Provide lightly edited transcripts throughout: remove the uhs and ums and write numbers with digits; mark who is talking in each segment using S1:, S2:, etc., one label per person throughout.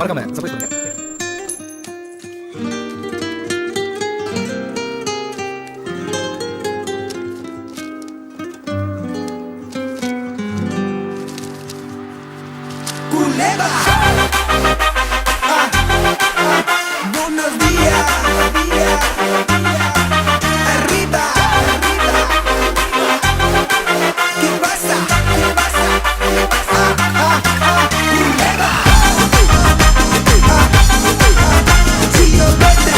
S1: மறக்காம சப்ஸ்கிரைப் பண்ணுங்க.
S2: Buenos días, arriba, ¿qué pasa? Tío Beta,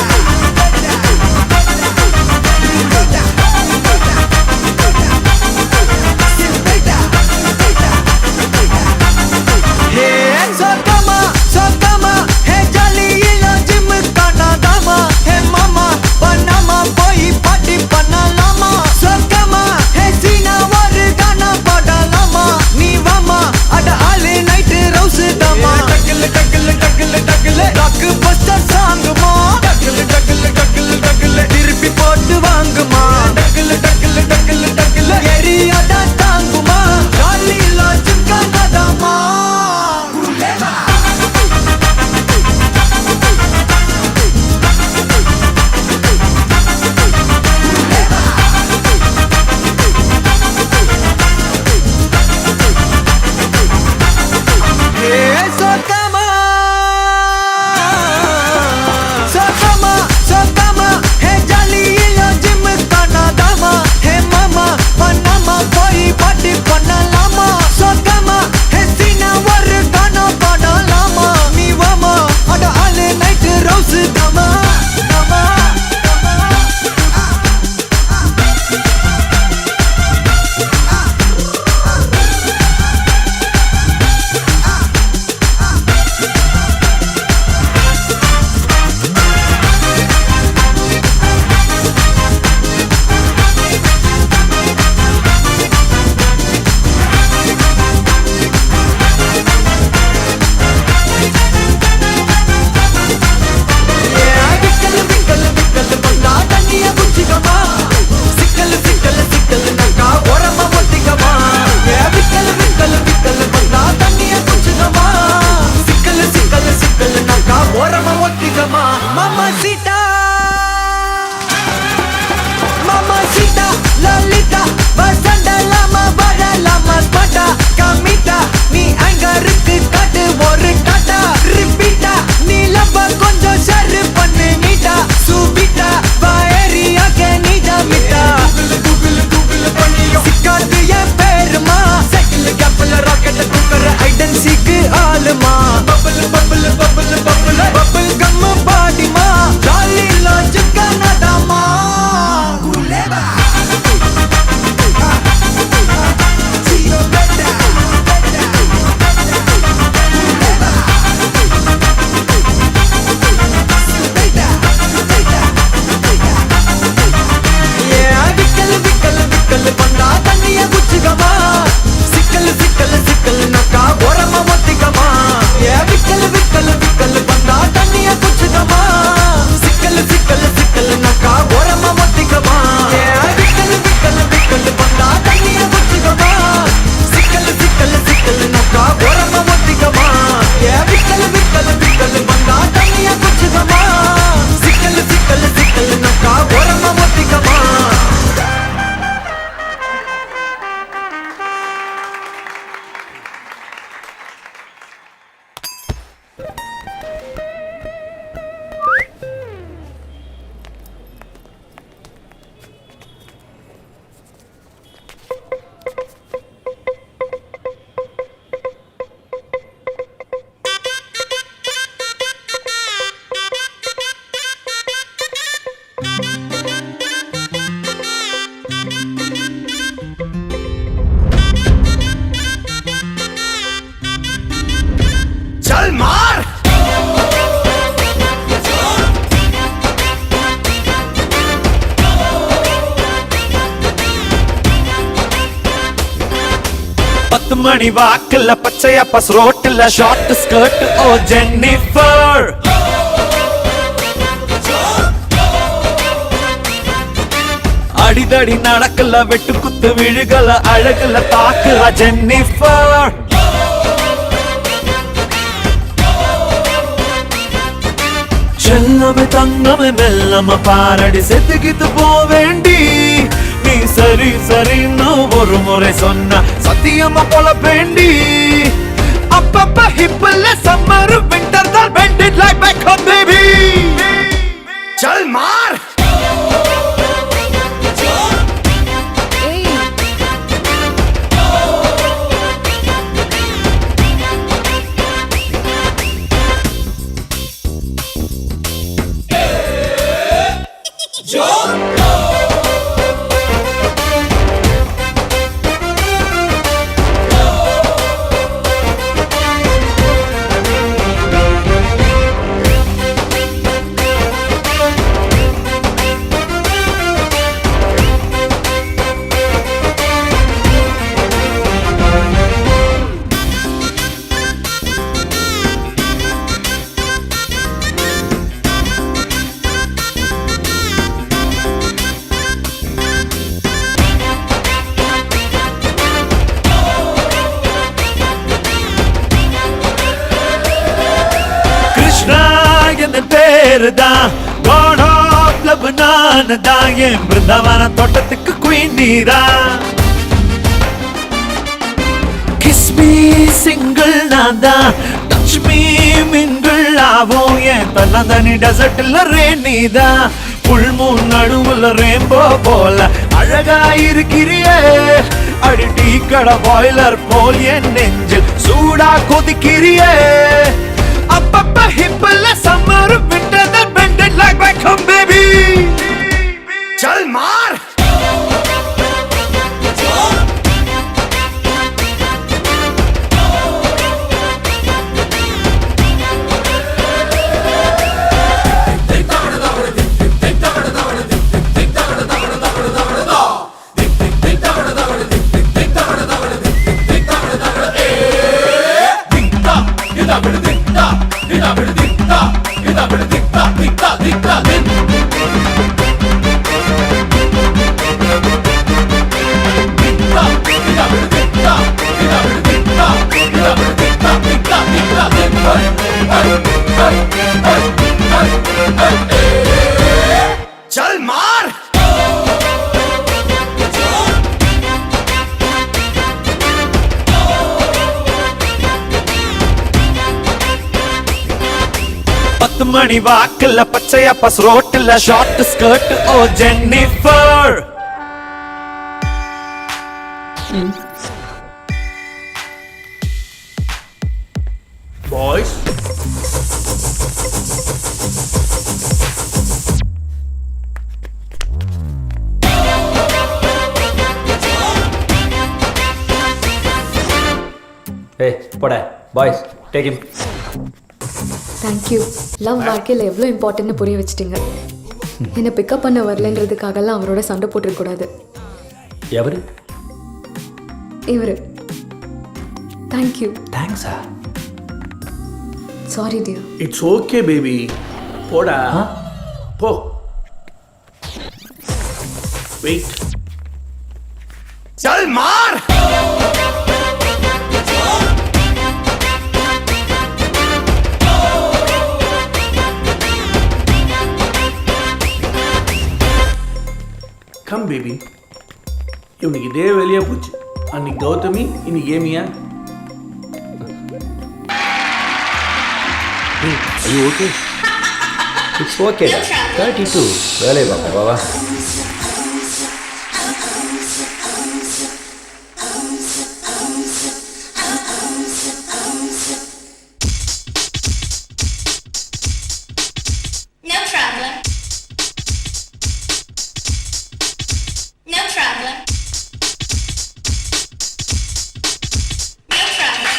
S3: மணி வாக்குல பச்சையா பஸ் ரோட்டுல ஷார்ட் ஸ்கர்ட் ஓ ஜென்னிஃபர் அடிதடி நடக்கல வெட்டு குத்து விழுகல அழகுல தாக்குல ஜென்னிஃபர் தங்கமே தங்கமே மெல்லம பாரடி செத்துக்கிட்டு போவேண்டி நீ சரி சரின்னு ஒரு முறை சொன்ன சத்தியமா பொழப்பேண்டி அப்பப்ப ஹிப்பல்ல சம்மர் விண்டர் தான் bend it like back home baby चल मार God of love நானதா என் பிருந்தாவன தோட்டத்துக்கு குயின் நீரா Kiss me single நான்தா Touch me mingle ஆவோம் என் தன்னந்தனி டெசர்ட்ல ரெயின் நீதா புல் மூன் நடுவுல ரெயின்போ போல அழகா இருக்கிறியே அடி டீ கடை பாய்லர் போல் என் நெஞ்சில் சூடா கொதிக்கிறியே அப்பப்ப ஹிப்பல்ல சம்மர் விண்டர் தான் பெண்டட் லைக் பேக் ஹோம் பேபி चल मार चल मार பத்து மணி வாக்குல பச்சையா பஸ் ரோட்டுல ஷார்ட் ஸ்கர்ட் ஓ ஜென்னிஃபர்
S1: பாய்ஸ்
S4: ஏய் போடா boys take him
S5: thank you love வாழ்க்கையில் எவ்வளோ இம்பார்ட்டன்ட்னு புரிய வச்சிட்டிங்க என்னை பிக்கப் பண்ண வரலன்றதுக்காகலாம் அவரோட சண்டை போட்டுருக்கூடாது
S4: எவரு
S5: இவர் தேங்க்யூ
S4: தேங்க்ஸா
S5: sorry dear
S1: it's okay baby போடா போ வெயிட்
S3: चल मार
S1: கம் பேபி இவனுக்கு இதே வெளியே போச்சு அன்னைக்கு கௌதமி இன்னைக்கு ஏமியா
S4: ஐயோ ஓகே இட்ஸ் ஓகே 32 வேலை பாப்பா வா
S6: No problem. No problem. No problem.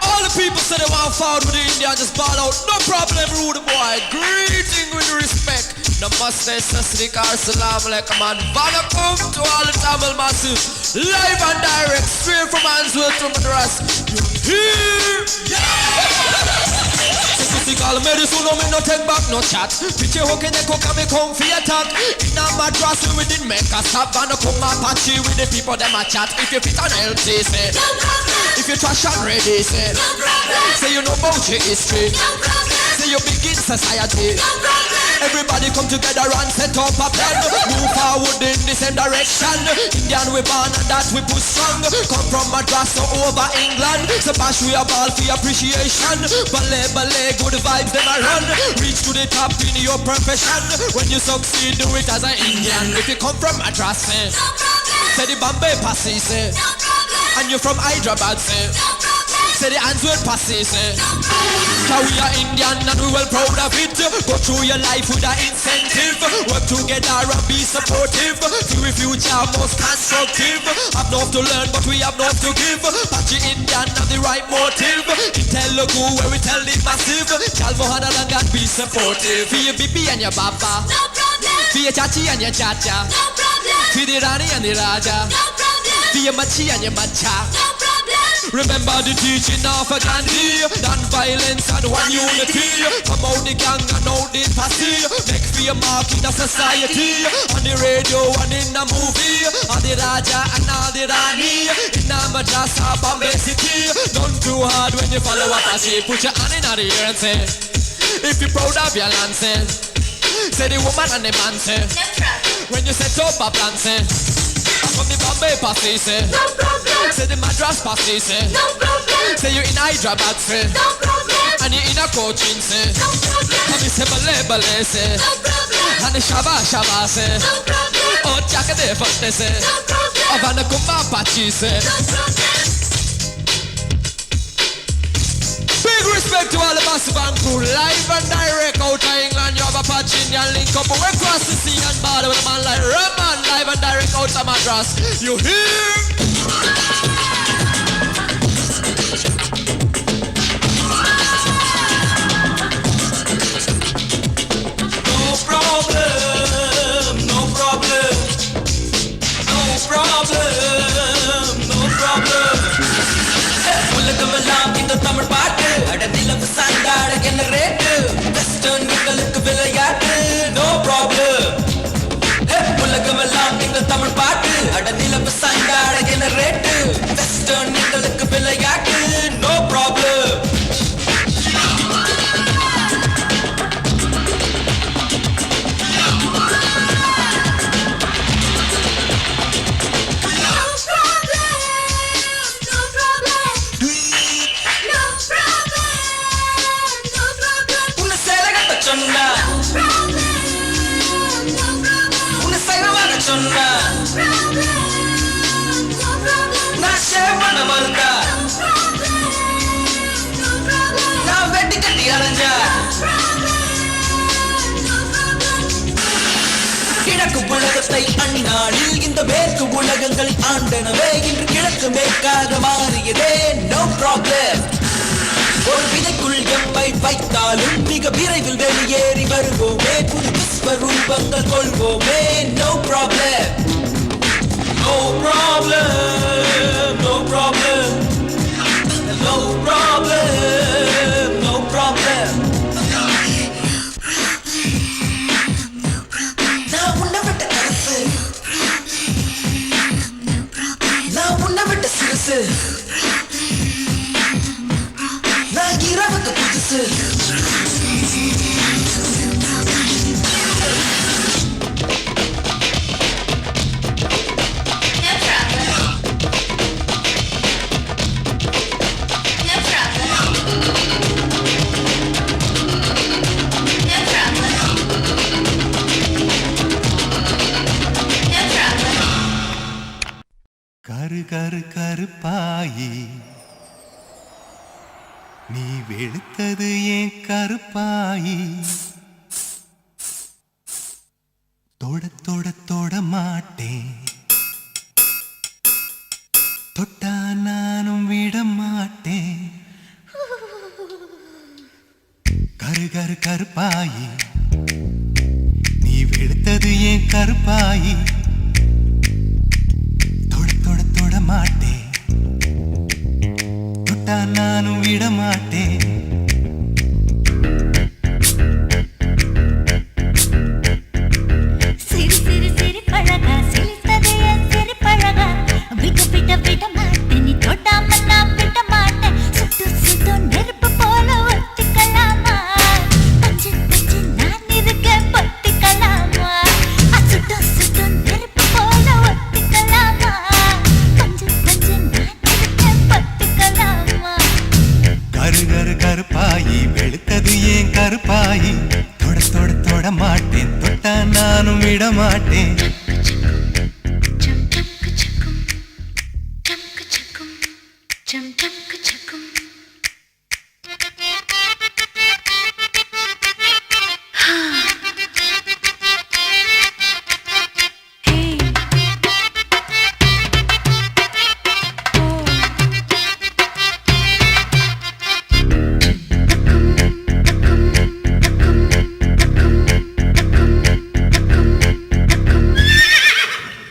S7: All the people say they want forward with India, just ball out. No problem, rude boy. Greeting with respect. Namaste, Sasrikar, Salam Alaikum, and Welcome to all the Tamil massive. Live and direct, straight from Answell to Madras. You hear? Yeah! Pharmaceutical medicine, no me no take back no chat. Picture how can they cook and me come for attack. In a madras we didn't make a stop. And come Apache with the people them a chat. If you fit on healthy, say. If you trash and ready, say. Say you know about your history. Say you begin society. Everybody come together and set up a plan. Move forward in the same direction. Indian we born and that we push strong. Come from Madras to over England. So bash we a ball for appreciation. Ballet, good vibes them a run. Reach to the top in your profession. When you succeed, do it as an Indian. If you come from Madras, say the Bombay Passy, say. And you from Hyderabad, say. Say the Answer Passy, say. Cause we are Indian and we well proud of it. Go through your life with an incentive. Work together and be supportive. To the future most constructive. Have enough to learn but we have enough to give. Patchy Indian have the right motive. In Telugu where we tell the massive. Chal Mohan and God be supportive. For your Bibi and your Baba.
S6: No problem.
S7: For your Chachi and your Chacha.
S6: No problem.
S7: For the Rani and the Raja.
S6: No problem.
S7: For your Machi and your Macha.
S6: No problem.
S7: Remember the teaching of a Gandhi. Non-violence and one unity. Come out the gang and out the posse. Make for your mark in the society. On the radio and in the movie. On the Raja and all the Rani. In the Madras or Bombay City. Don't too hard when you follow up a sheep. Put your hand in the air and say, if you're proud of your land, say the woman and the man, say.
S6: No problem.
S7: When you set up a plan, say. From the Bombay Passy, say.
S6: No problem.
S7: Say the Madras Passy, say.
S6: No problem.
S7: Say you in Hyderabad, say.
S6: No problem.
S7: And you in a coaching, say.
S6: No problem.
S7: And you say ballet, say.
S6: No problem.
S7: And the Shaba, say.
S6: No problem.
S7: Oh, Jack de Fonte, say.
S6: No problem.
S7: Of an Kumba Pachi, say.
S6: No problem.
S7: Big respect to all the massive and crew. Live and direct out of England. You have a patch in your link up. We cross the sea and border with a man like Raman. Live and direct out of Madras. You hear? No problem, no problem. No problem, no problem.
S8: உலகமெல்லாம் இந்த தமிழ் பாட்டு அட நிலவு சாய்ந்தாட என்ன rate western எங்களுக்கு விளையாட்டு no problem உலகமெல்லாம் இந்த தமிழ் பாட்டு அட நிலவு சாய்ந்தாட என்ன ரேட்டு வெஸ்டர்ன் எங்களுக்கு விளையாட்டு நோ ப்ராப்ளம் சொன்னா உன்னை சைவமாக சொன்னா நான் ஷேவ் பண்ண மறுத்தா நான் வெட்டி கட்டி அலைஞ்சா கிழக்கு உலகத்தை அந்நாளில் இந்த மேற்கு உலகங்கள் ஆண்டனவே இன்று கிழக்கு மேற்காக மாறியதே நோ ப்ராப்ளம் ஒரு விதைக்குள் எம்மை வைத்தாலும் மிக விரைவில் வெளியேறி வருவோமே புது விஸ்வரூபங்கள் கொள்வோமே no problem no problem no problem no problem no problem நான் உன்னை விட்ட கருத்து நான் உன்னை விட்ட சிறுசு நான் இரவுக்கு புதுசு
S6: No problem. No problem. No problem. No problem.
S9: கரு கரு கருப்பாயி நீ வெளுத்தது ஏன் கருப்பாயி தொட தொட தொட மாட்டேன் தொட்டா நானும் விட மாட்டேன் கரு கரு கருப்பாயி நீ வெளுத்தது ஏன் கருப்பாயி தொட தொட தொட மாட்டேன் நானும் விட மாட்டேன் விட மாட்டேன்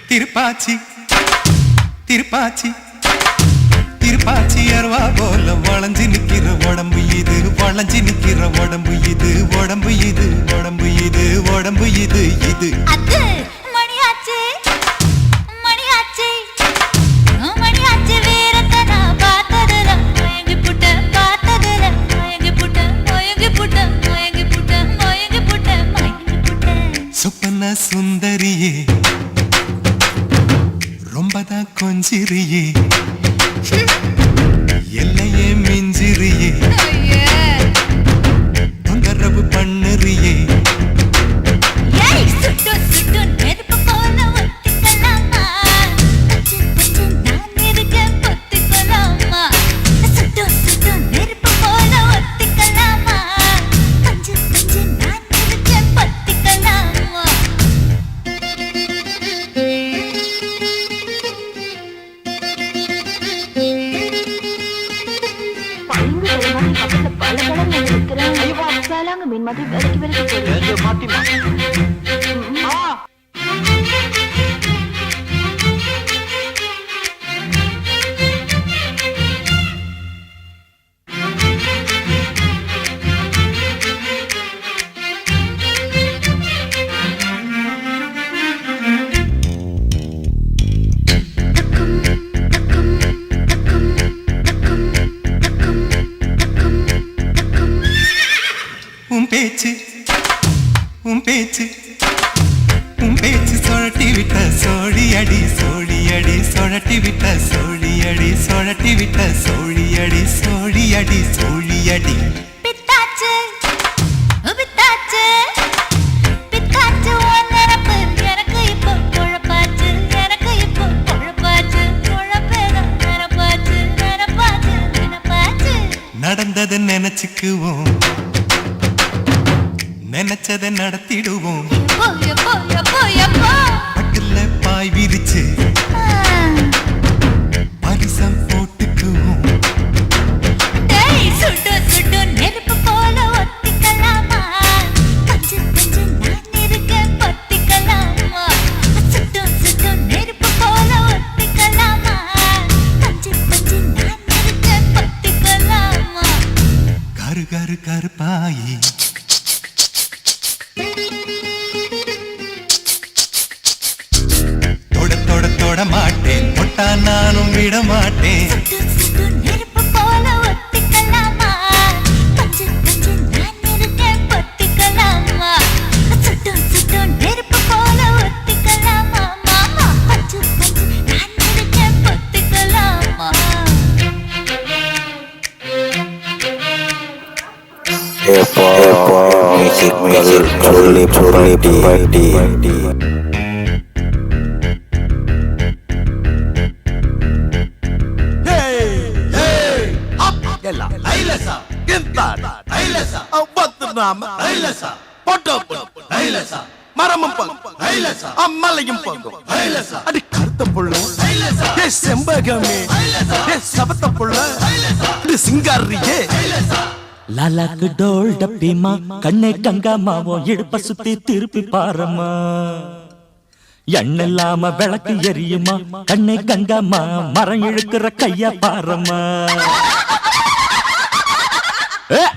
S9: திருப்பாச்சி திருப்பாச்சி திருப்பாச்சி அருவா போல வளைஞ்சு நிக்கிற உடம்பு இது வளைஞ்சு நிக்கிற உடம்பு இது உடம்பு இது உடம்பு இது உடம்பு இது இது
S6: அது மணியாச்சு மணியாச்சு மணியாச்சு வீரத்தை நான் பார்த்ததுல மயங்கி புட்ட பார்த்ததுல மயங்கி புட்ட மயங்கி புட்ட மயங்கி புட்ட மயங்கி புட்ட மயங்கி புட்ட
S9: சொப்பன சுந்தரியே ரொம்பதான் கொஞ்சிரியே எல்லையே மிஞ்சிரியே தொந்தரவு பண்ணுறியே
S6: ஏய் சுட்டு சுட்டு நெருப்பு போல ஒத்திக்கலாமா பச்சை பச்சை நான் இருக்கேன் பொத்திக்கலாமா சுட்டு சுட்டு நெருப்பு போல ஒத்திக்கலாமா பஞ்சு பஞ்சு நான் இருக்கேன் பொத்திக்கலாமா மீன் மாதிரி விலைக்கு விலைக்கு
S9: உன் பேச்சு உன் பேச்சு உன் பேச்சு சொழட்டி விட்ட சோழி அடி சோழி அடி சொழட்டி விட்ட சோழி அடி சொழட்டி விட்ட சோழி அடி சோழி அடி சோழி அடி
S6: பித்தாச்சு பித்தாச்சு பித்தாச்சு உன் நினப்பு எனக்கு இப்போ குழப்பாச்சு எனக்கு இப்போ குழப்பாச்சு குழப்பேதான் நினப்பாச்சு நினப்பாச்சு நினப்பாச்சு
S9: நடந்ததை நினைச்சுக்குவோம் நினைச்சதை நடத்திடுவோம்
S6: எப்போ எப்போ எப்போ எப்போ
S9: பட்டுல பாய் விரிச்சு பரிசம் போட்டுக்குவோம்
S6: டேய் சுட்டு சுட்டு நெருப்பு போல ஒத்திக்கலாமா பஞ்சு பஞ்சு நான் இருக்கேன் பொத்திக்கலாமா சுட்டு சுட்டு நெருப்பு போல ஒத்திக்கலாமா பஞ்சு பஞ்சு நான் இருக்கேன் பொத்திக்கலாமா
S9: கரு கரு கருப்பாயி தொட தொட தொட மாட்டேன் தொட்டா நானும் விட மாட்டேன்
S6: சுட்டு சுட்டு நெருப்பு போல ஒத்திக்கலாமா பஞ்சு பஞ்சு நான் இருக்கேன் பொத்திக்கலாமா சுட்டு சுட்டு நெருப்பு போல ஒத்திக்கலாமா மாமா பஞ்சு பஞ்சு நான் இருக்கேன் பொத்திக்கலாமா
S1: அம்மலையும் பங்கும் அடி கருத்த புள்ள செம்பகமே சபத்த புள்ள சிங்காரியே
S3: லாலாக்கு டோல் டப்பிமா கண்ணே கங்காமாவோ இடுப்ப சுத்தி திருப்பி பாரம்மா எண்ணில்லாம விளக்கு எரியுமா கண்ணே கங்காமா மரம் இழுக்கிற கைய பாரம்மா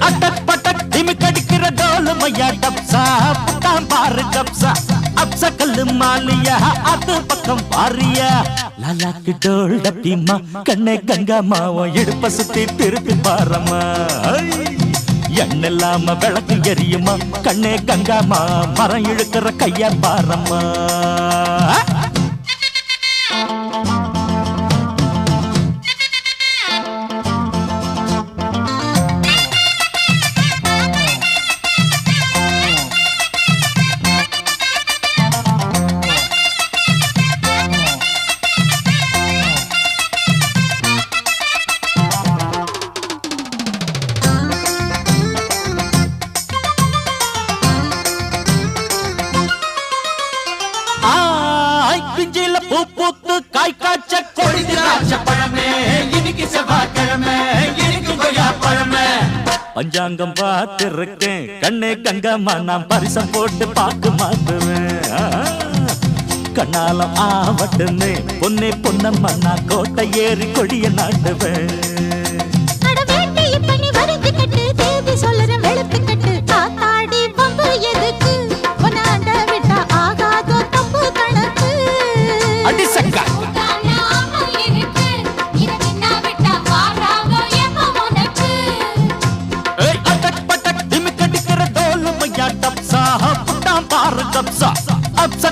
S3: அட்டக் பட்டக் திமிக் அடிக்கிற டோலுமையா டப்சா பட்டாம் பாரு கப்சா அப்சா கல்லு மாலியா அது பக்கம் பாரியா லாலாக்கு டோல் டப்பிமா கண்ணே கங்காமாவோ இடுப்ப சுத்தி திருப்பி பாரம்மா எண்ணில்லாம விளக்கு எரியுமா கண்ணே கங்காமா மரம் இழுக்கிற கைய பாரம்மா பூ பூத்து காய் காய்ச்ச கொடி திராட்சை பழமே இன்னைக்கு செவ்வாய்க்கிழமை இன்னைக்கு கொய்யா பழமே பஞ்சாங்கம் பார்த்திருக்கேன் கண்ணே கங்கம்மா நான் பரிசம் போட்டு பாக்கு மாத்துவேன் கண்ணாலம் ஆவட்டுன்னு பொன்னே பொன்னம்மா நான் கோட்டை ஏறி கொடிய நாட்டுவேன் அடி சக்கா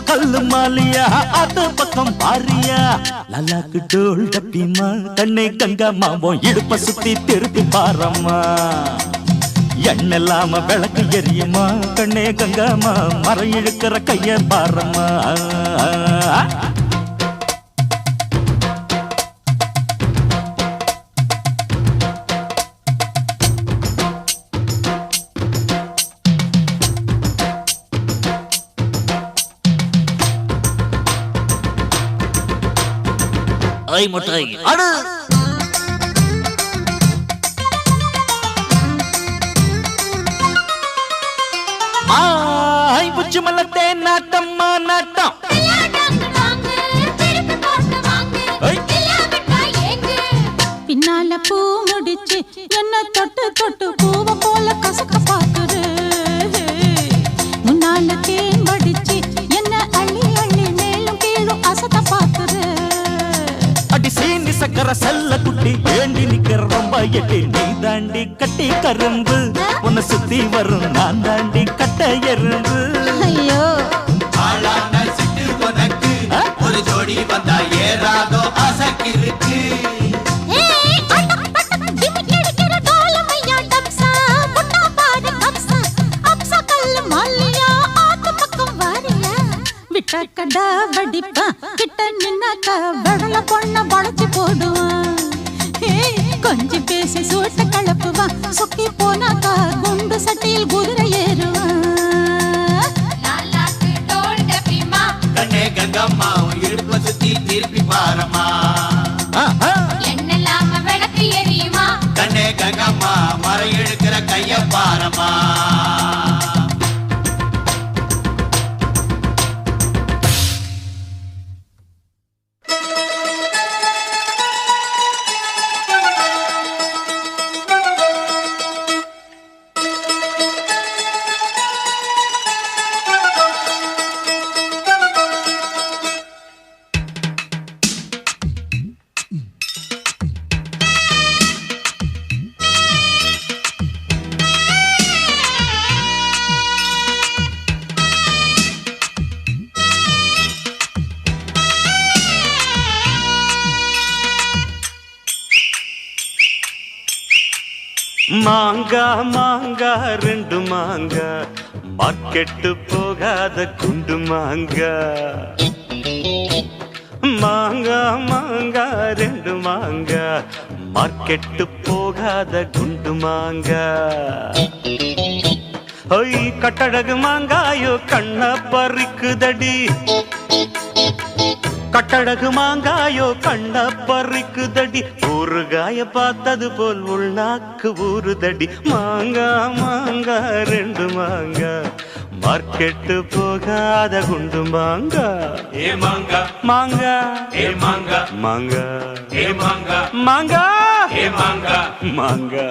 S3: கல்லு மாலியா அது பக்கம் பாரியா லல்லாக்கு டோல் டப்பிமா கண்ணே கங்கம்மா உன் இடுப்ப சுத்தி திருப்பி பாரம்மா எண்ணெல்லாம விளக்கு எரியுமா கண்ணே கங்கம்மா மரம் இழுக்கிற கைய பாரம்மா ஐ முட்டை அடு ஐ புச்சு மல்லத்தே நாட்டம்மா நாட்டம்
S6: பின்னால பூ முடிச்சு என்ன தொட்டு தொட்டு பூவ போல கசக்க பாக்குது முன்னால தேன் வடிச்சு என்ன அள்ளி அள்ளி மேலும் கீழும் அசத்த பாக்குது
S3: அடி சீனி சக்கர செல்ல குட்டி ஏண்டி நிக்கிற ரொம்ப எட்டி நீ தாண்டி கட்டி கரும்பு உன்னை சுத்தி வரும் நான் தாண்டி கட்ட எறும்பு
S6: ஐயோ
S8: ஆளான சிட்டு உனக்கு ஒரு ஜோடி வந்தா ஏறாதோ அசக்கிருக்கு
S6: கடா வடிப்பா கிட்ட நின்னாக்க வடல பொண்ண பழச்சு போடுவான் கொஞ்சம் பேசி சூட்ட கலப்புவான் சொக்கி போனாக்கா குண்டு சட்டியில் குதிரை ஏறுவான்
S8: கண்ணே கங்கம்மா இடுப்ப சுத்தி திருப்பி பாரம்மா
S6: என்னெல்லாம விளக்கு எரியுமா
S8: கண்ணே கங்கம்மா மரம் இழுக்கிற கைய பாரம்மா
S3: மாங்கா மாங்கா ரெண்டு மாங்கா மார்க்கெட்டு போகாத குண்டு மாங்கா மாங்கா மாங்கா ரெண்டு மாங்கா மார்க்கெட்டு போகாத குண்டு மாங்கா ஒய் கட்டழகு மாங்காயோ கண்ண பறிக்குதடி கட்டழகு மாங்காயோ கண்ண பறிக்குதடி ஊறுகாய பார்த்தது போல் உள்நாக்கு ஊறுதடி மாங்கா மாங்கா ரெண்டு மாங்கா மார்க்கெட்டு போகாத குண்டு மாங்கா
S8: ஏ மாங்கா
S3: மாங்கா
S8: ஏ மாங்கா
S3: மாங்கா
S8: ஏ மாங்கா
S3: மாங்கா
S8: ஏ மாங்கா
S3: மாங்கா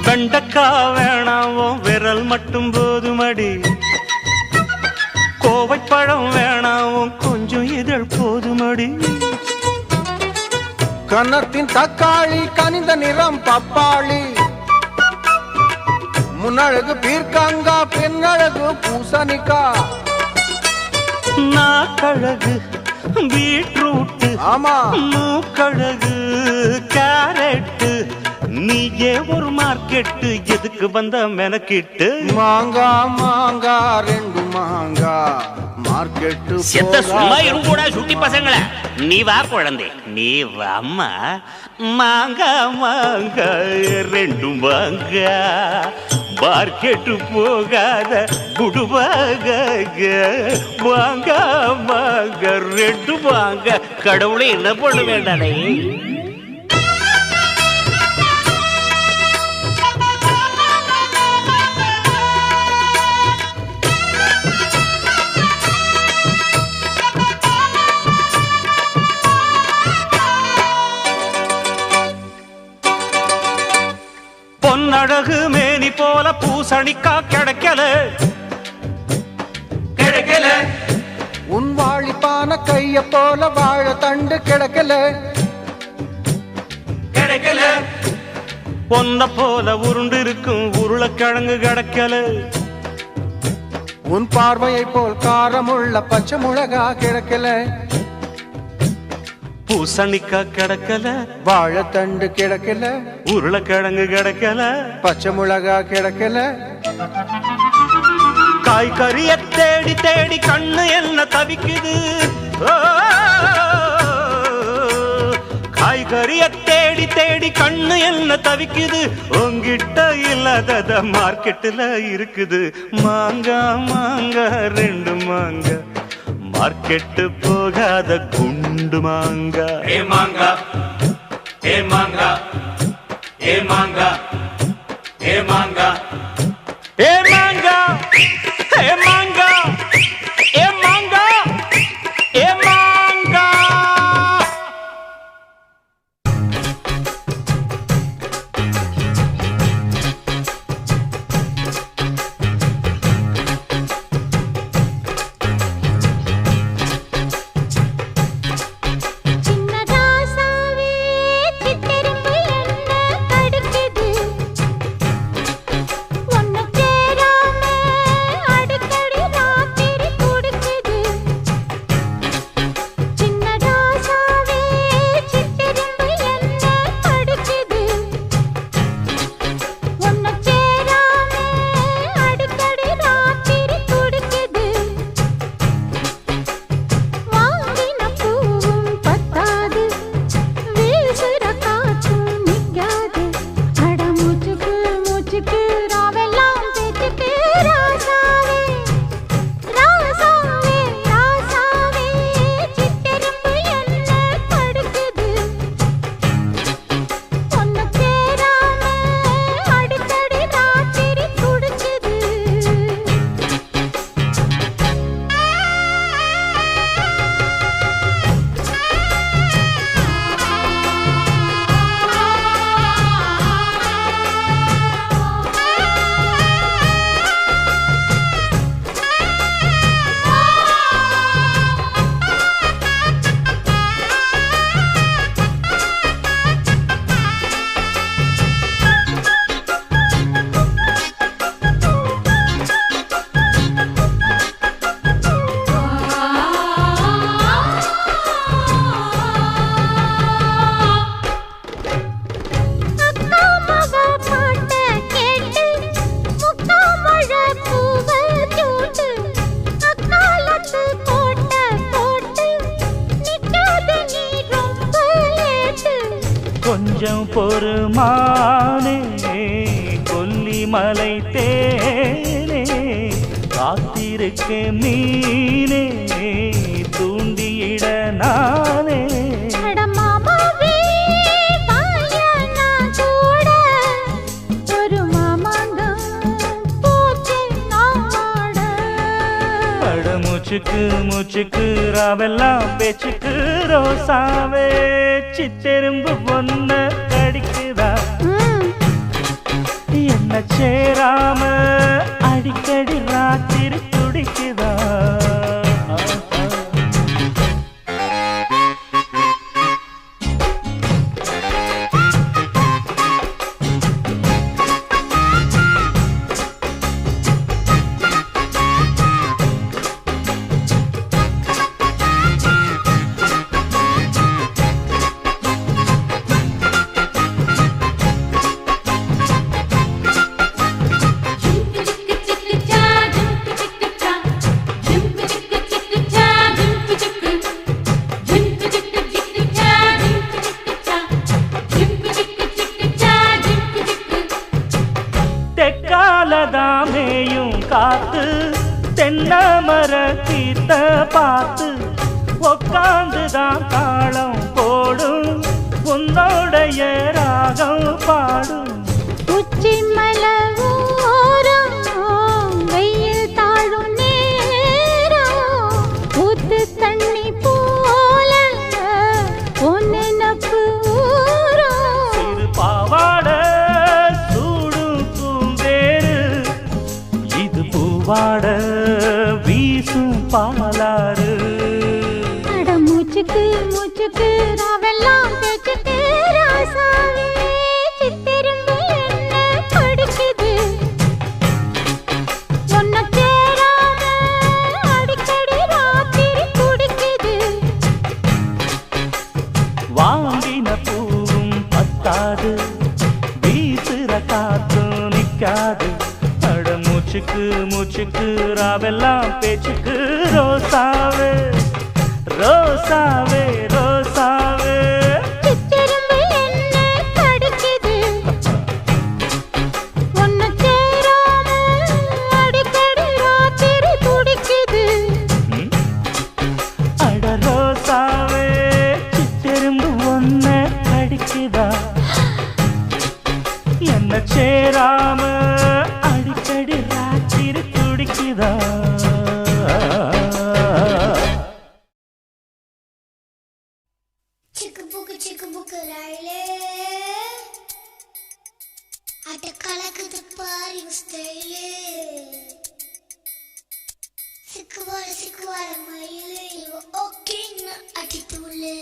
S3: வெண்டக்கா வேணாவோ விரல் மட்டும் போதுமடி கோவைப்பழம் வேணாவோ கொஞ்சம் இதழ் போதுமடி
S10: கன்னத்தின் தக்காளி கனிந்த நிறம் பப்பாளி முன்னழகு பீர்க்கங்கா பெண்ணழகு பூசணிக்கா
S3: நாக்கழகு பீட்ரூட்
S10: ஆமா
S3: மூக்கழகு கேரட் நீயே ஒரு மார்க்கெட்டு எதுக்கு வந்த மெனக்கிட்டு
S10: மாங்கா மாங்கா ரெண்டு மாங்கா மார்க்கெட்டு
S11: செத்த சும்மா இருங்கூடா சுட்டி பசங்கள நீ வா குழந்தை நீ வாம்மா
S3: மாங்கா மாங்கா ரெண்டு மாங்கா மார்க்கெட்டு போகாத குடுவாங்க மாங்கா மாங்கா ரெண்டு மாங்கா
S11: கடவுளே என்ன பண்ண வேண்டானே
S3: பொன்னழகு மேனி போல பூசணிக்கா கிடைக்கல கிடைக்கல
S10: உன் வாழிப்பான கைய போல வாழ தண்டு கிடக்கல
S3: கிடைக்கல பொன்ன போல உருண்டு இருக்கும் உருளைக்கிழங்கு கிடைக்கல
S10: உன் பார்வையை போல் காரமுள்ள பச்சை மிளகா கிடக்கல
S3: பூசணிக்கா கிடைக்கல
S10: வாழைத்தண்டு கிடக்கல
S3: உருளைக்கிழங்கு கிடைக்கல
S10: பச்சை மிளகா கிடக்கல
S3: காய்கறிய தேடி தேடி கண்ணு என்ன தவிக்குது காய்கறிய தேடி தேடி கண்ணு என்ன தவிக்குது உங்கிட்ட இல்லாதத மார்க்கெட்டுல இருக்குது மாங்கா மாங்கா ரெண்டு மாங்கா மார்க்கெட்டு போகாத குண்டு மாங்கா ஏ மாங்கா ஏ மாங்கா ஏ மாங்கா ஏ மாங்கா ஏ மாங்கா ஏ மாங்கா ஏ மாங்கா ஏ மாங்கா கொஞ்சம் பொறுமானே கொல்லிமலை தேனே காத்திருக்க மீனே தூண்டியிட நானே மூச்சுக்கு மூச்சுக்கு ராவெல்லாம் பேச்சுக்கு ரோசாவே சித்தெரும்பு பொண்ண கடிக்குதா என்ன சேராம அடிக்கடி ராத்திரி துடிக்குதா சங்கீத பார்த்து உக்காந்துதான் தாளம் போடும் உன்னோடைய ராகம் பாடும்
S6: உச்சி மலவோரம் வெயில் தாழும் நேரம் ஊத்து தண்ணி போல ஒன்னு நப்பு ஊரும்
S3: சிறு பாவாட சூடும் பூந்தேரு இது பூவாட வீசும் பாலாறு
S6: அட மூச்சுக்கு மூச்சுக்கு ராவெல்லாம் பேச்சுக்கு ராசாவே சித்திரும்பு என்ன படிக்குது ஒன்ன தேடாம அடிக்கடி ராத்திரி குடிக்குது
S3: வாங்கின பூவும் பத்தாது வீசுற காத்தும் நிக்காது அட மூச்சுக்கு மூச்சுக்கு ராவெல்லாம் பேச்சுக்கு ரோசாவே ரோசாவே ரோசாவே
S6: சித்திரும்பு என்ன படிக்குது ஒன்ன தேடாம அடிக்கடி ராத்திரி குடிக்குது
S3: அட ரோசாவே சித்தெரும்பு ஒன்ன கடிக்குதா என்ன சேராம அடிக்கடி ராத்திரி துடிக்குதா
S12: சிக்கு புக்கு ரயிலே அட கலக்குது பாரு ஸ்டைலே சிக்குவார மயிலே ஓகேன்னு அடித்துள்ளே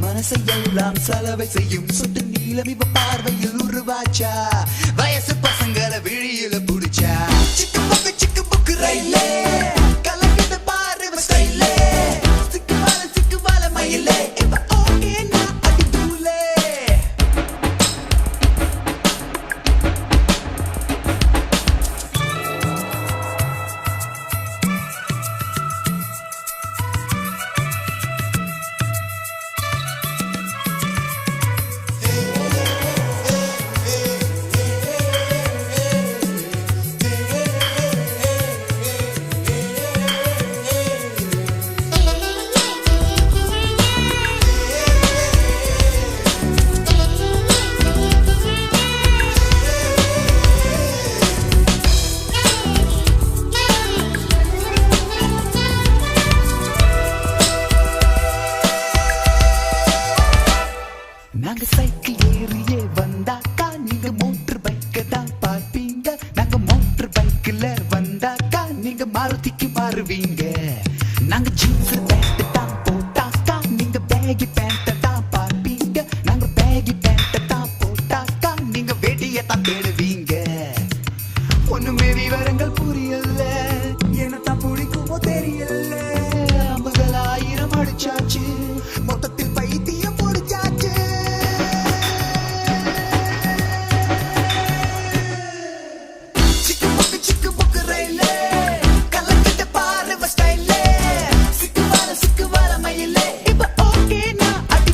S2: மனசையெல்லாம் சலவை செய்யும் சுட்டு நீளம் இவ பார்வையில் உருவாச்சா வயசு பசங்களை விழியில புடிச்சா சிக்கு புக்கு ரயிலே கலக்கிட்டு பாரு ஸ்டைலே சிக்கு வாழ மயிலே இப்ப ஓகே நான் அடி தூளே நாங்க சைக்கிள் ஏறியே வந்தாக்கா நீங்க மோட்டர் பைக்க தான் பார்ப்பீங்க நாங்க மோட்டர் பைக்ல வந்தாக்கா நீங்க மாருதிக்கு மாறுவீங்க நாங்க ஜீன்ஸ் பேண்ட் தான் போட்டாக்கா நீங்க பேகி பேண்ட் தான் பார்ப்பீங்க நாங்க பேகி பேண்ட் தான் போட்டாக்கா நீங்க வேட்டியை தான் தேடுவீங்க ஒண்ணுமே விவரங்கள் புரியல என்னத்தான் பிடிக்குமோ தெரியல 50,000 அடிச்சாச்சு மொத்தத்தில் பைத்தியம் பிடிச்சாச்சு சிக்கு புக்கு ரயிலே கலக்கிட்ட பாரு ஸ்டைலே சிக்கு வாழ மயிலே இப்ப ஓகே நான் அடி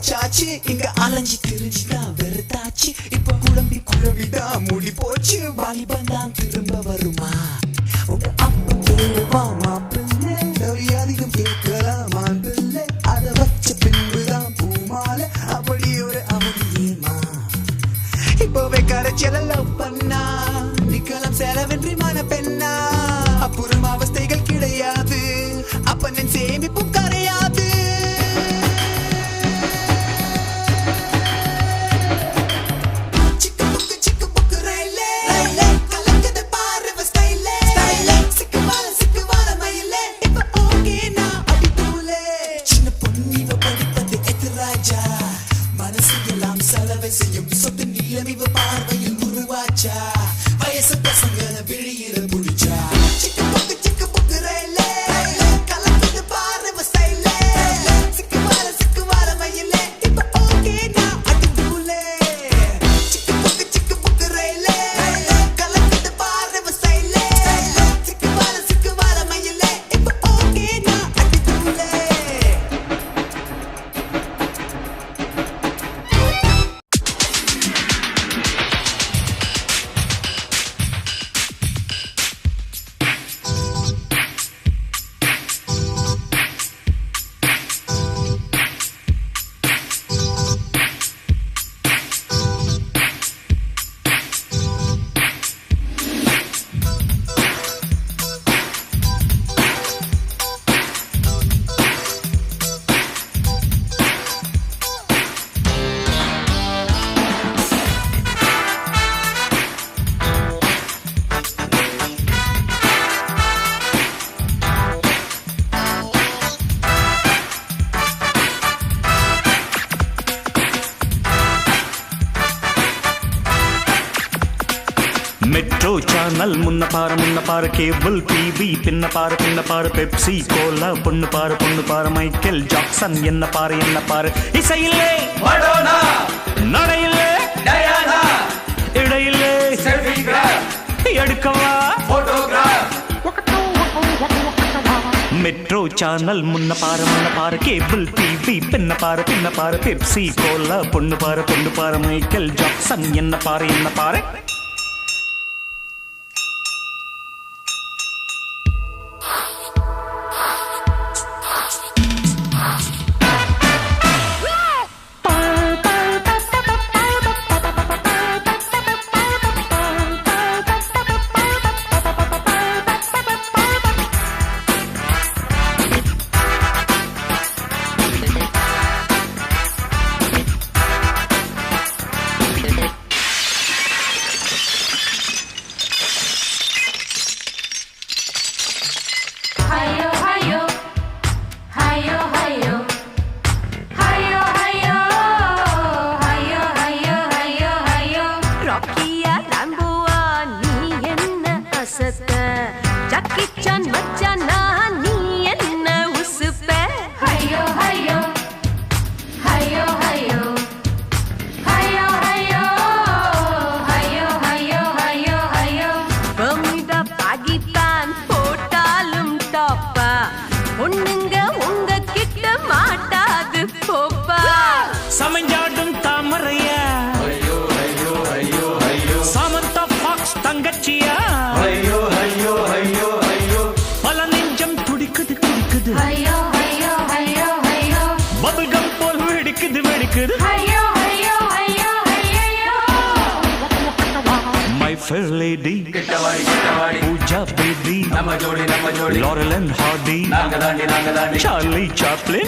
S2: போச்சாச்சு இங்க அலைஞ்சி திரிஞ்சுதான் வெறுத்தாச்சு இப்ப குழம்பி குழம்பிதான் மூடி போச்சு வாலிபன் தான் திரும்ப வருமா உங்க அப்பா கேளுவா மாப்பிள்ளை சரி அதிகம் கேட்கலாமா பிள்ளை அதை வச்ச பின்புதான் பூமால அப்படி ஒரு அவதியேமா இப்போவே கரைச்சல லவ் பண்ணா நிக்கலாம் செலவென்றி மன பெண்ணா அப்புறம் அவஸ்தைகள் கிடையாது அப்பனின் சேமிப்பும் கரையாது பார்வையில் உருவாச்சா வயசு பசங்க விழியில புடிச்சா சிக்கு புக்கு ரயிலே கலக்குது பாரு ஸ்டைலே சிக்கு வார மயிலே இப்ப ஓகே நான் அடி தூளே சிக்கு புக்கு ரயிலே கலக்குது பாரு ஸ்டைலே சிக்கு வார மயிலே இப்ப ஓகே நான் அடி தூளே
S3: மெட்ரோ சேனல் முன்ன பாரு கேபிள் டிவி பின்ன பாரு பெப்சி கோலா பொண்ணு பாரு மைக்கேல் ஜாக்சன் என்ன பாரு இசையிலே மடோனா நடையிலே டயானா இடையிலே செல்ஃபிகிராஃப் எடுக்கவா போட்டோகிராஃப் மெட்ரோ சேனல் முன்ன பாரு கேபிள் டிவி பின்ன பாரு பெப்சி கோலா பொண்ணு பாரு மைக்கேல் ஜாக்சன் என்ன பாரு சமஞ்சாடும் தாமரையா சமந்தா பாக்ஸ் தங்கச்சியா பல நெஞ்சம் துடிக்குது பபிள்கம் போல் வெடிக்குது My fair lady Pooja baby Laurel and Hardy Charlie Chaplin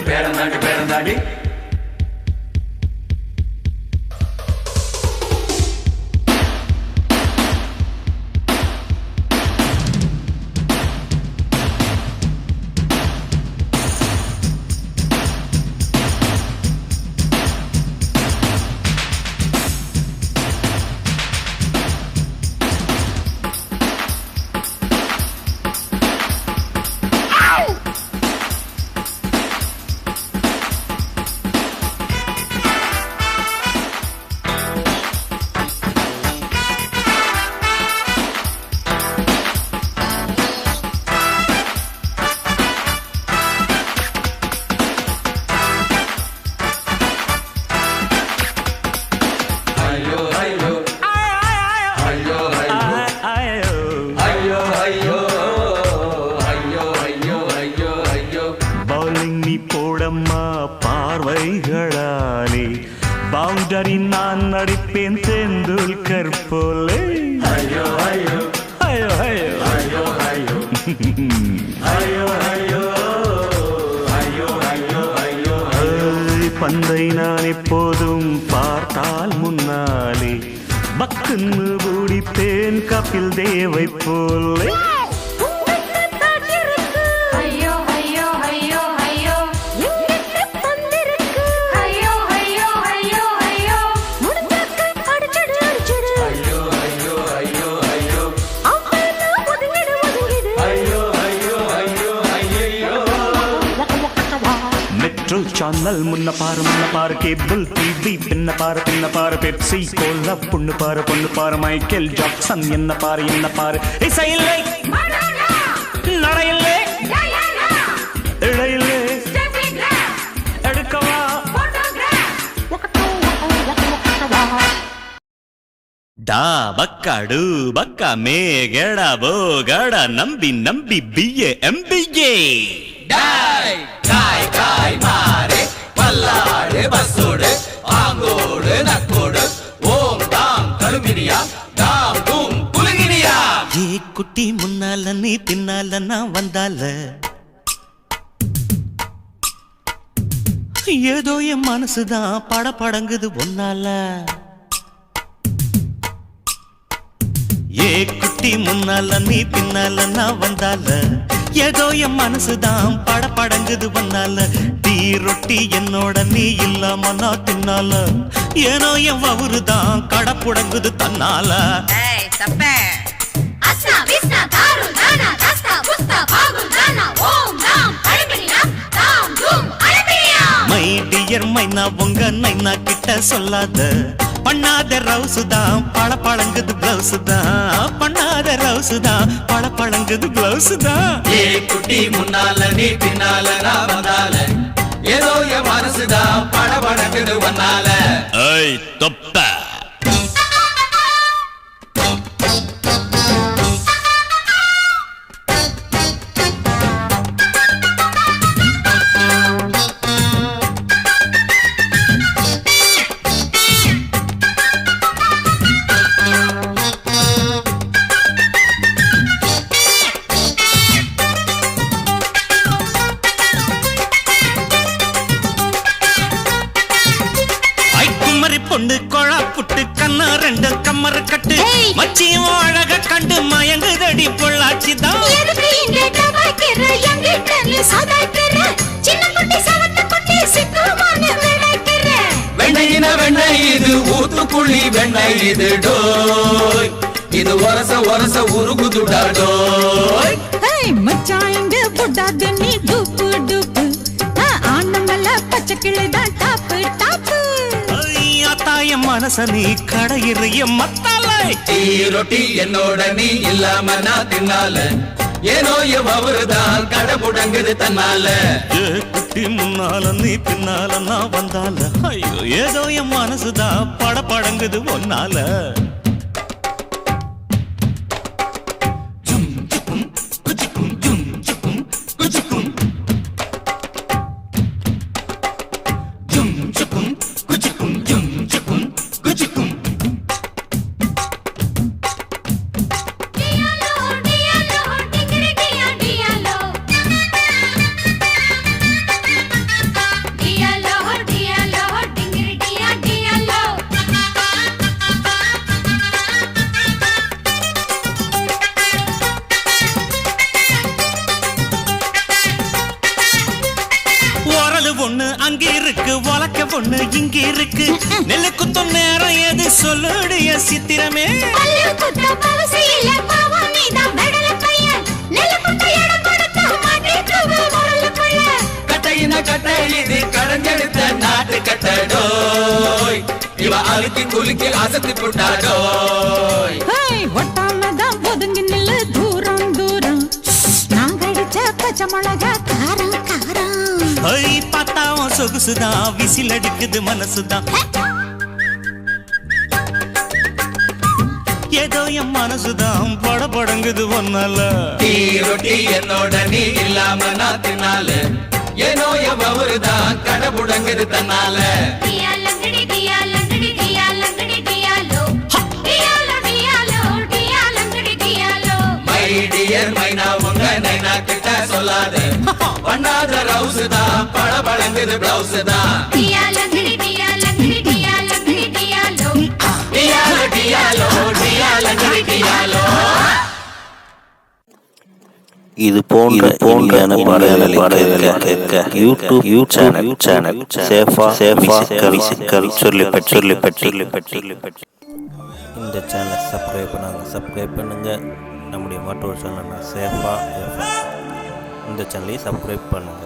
S3: முதலாளி பவுண்டரி நான் நடிப்பேன் தெண்டுல்கர் போலே ஐயோ ஐயோ ஐயோ ஐயோ ஐயோ ஐயோ ஐயோ ஐயோ ஐயோ ஐயோ ஐயோ பந்தை நான் எப்போதும் பார்த்தால் முன்னாலே பக்குன்னு கூடித்தேன் கபில் தேவை போலே சேனல் முன்ன பாரு கேபிள் டிவி பின்ன பாரு பெப்சி கோலா பொண்ணு பாரு மைக்கேல் ஜாக்சன் என்ன பாரு இசையில்லை நடையில்லை இழையில்லை எடுக்கவா டா பக்காடு பக்கா மே கேடா போ கேடா நம்பி பிஏ எம்பிஏ
S8: டாய் காய் காய் மாறே பல்லாடு பஸ்ஸோடு ஆங்கோடு நக்கோடு ஓம் தாம் கழுமினியா தாம் தூம் குலுங்கினியா
S3: ஏ குட்டி முன்னால நீ பின்னால நான் வந்தால ஏதோ என் மனசுதான் படங்குது ஒன்னால ஏ குட்டி முன்னால நீ பின்னால நான் வந்தால ஏதோ என் மனசுதான் படங்குது வந்தால டீ ரொட்டி என்னோட நீ இல்லாம நான் தின்னால ஏனோ என் வவுறுதான் கடப்புடங்குது தன்னால மை டியர் மைனா உங்க நைனா கிட்ட சொல்லாத பண்ணாத ரவுசுதான் பழங்குது பிளவுசுதான் பண்ணாத ரவுசுதான் பழங்குது பிளவுசுதான்
S8: ஏ குட்டி முன்னால நீ பின்னால நான் வந்தால ஏதோ என் மனசுதான் படபடங்குது வந்தால
S3: ஐய் தொப்ப பொண்ணு கொழா புட்டு கண்ணா ரெண்டு கம்மர கட்டு மச்சியும் அழக கண்டு மயங்குதடி பொள்ளாச்சிதான்
S8: வெண்ணையின வெண்ணெய் இது ஊத்துக்குள்ளி வெண்ணெய் இது டோய் இது ஒரச உருகுதுடா டோய்
S6: மச்சாங்க புட்டாது நீ டூப்பு டூப்பு ஆனமல்ல பச்சை கிளிதான் டாப்பு டாப்பு
S3: தாய மனச நீ கடையிறைய மத்தாலை
S8: டீ ரொட்டி என்னோட நீ இல்லாம நான் தின்னால ஏனோ எவருதான் கடமுடங்குது தன்னால
S3: குட்டி முன்னால நீ பின்னால நான் வந்தால ஐயோ ஏதோ என் மனசுதான் படங்குது ஒன்னால ஒண்ணு அங்க இருக்கு உலக்க பொண்ணு இங்க இருக்கு நெல்லு குத்தும் நேரம் எது சொல்லுடைய சித்திரமே
S8: கட்டையின கட்டை இது கடஞ்செடுத்த நாட்டு கட்டடோய் இவ அழுத்தி குலுக்கி அசத்தி புட்டாடோய்
S6: ஒட்டாமதான் ஒதுங்கி நில்லு தூரம் தூரம் நான் கடிச்ச பச்சை மிளகா காரம் காரம்
S3: பார்த்தாவும் சொகுசுதான் விசில் அடிக்குது மனசுதான் ஏதோ என் மனசுதான் படங்குது ஒன்னால
S8: டீ ரொட்டி என்னோட நீ இல்லாம நான் தின்னால ஏனோ எவருதான் கடை முடங்குது தன்னால மைனா உங்க நைனா கிட்ட சொல்லாது பண்ணாத ரவுஸ் தான் பழ பழங்குது பிளவுஸ் தான்
S11: இது போன்ற பாடல்களை கேட்க யூடியூப் சேனல் சேஃபா சொல்லி பற்றி இந்த சேனலை சப்ஸ்கிரைப் பண்ணுங்க நம்முடைய மற்றொரு சேனல் சேஃபா இந்த சேனலையும் சப்ஸ்கிரைப் பண்ணுங்க.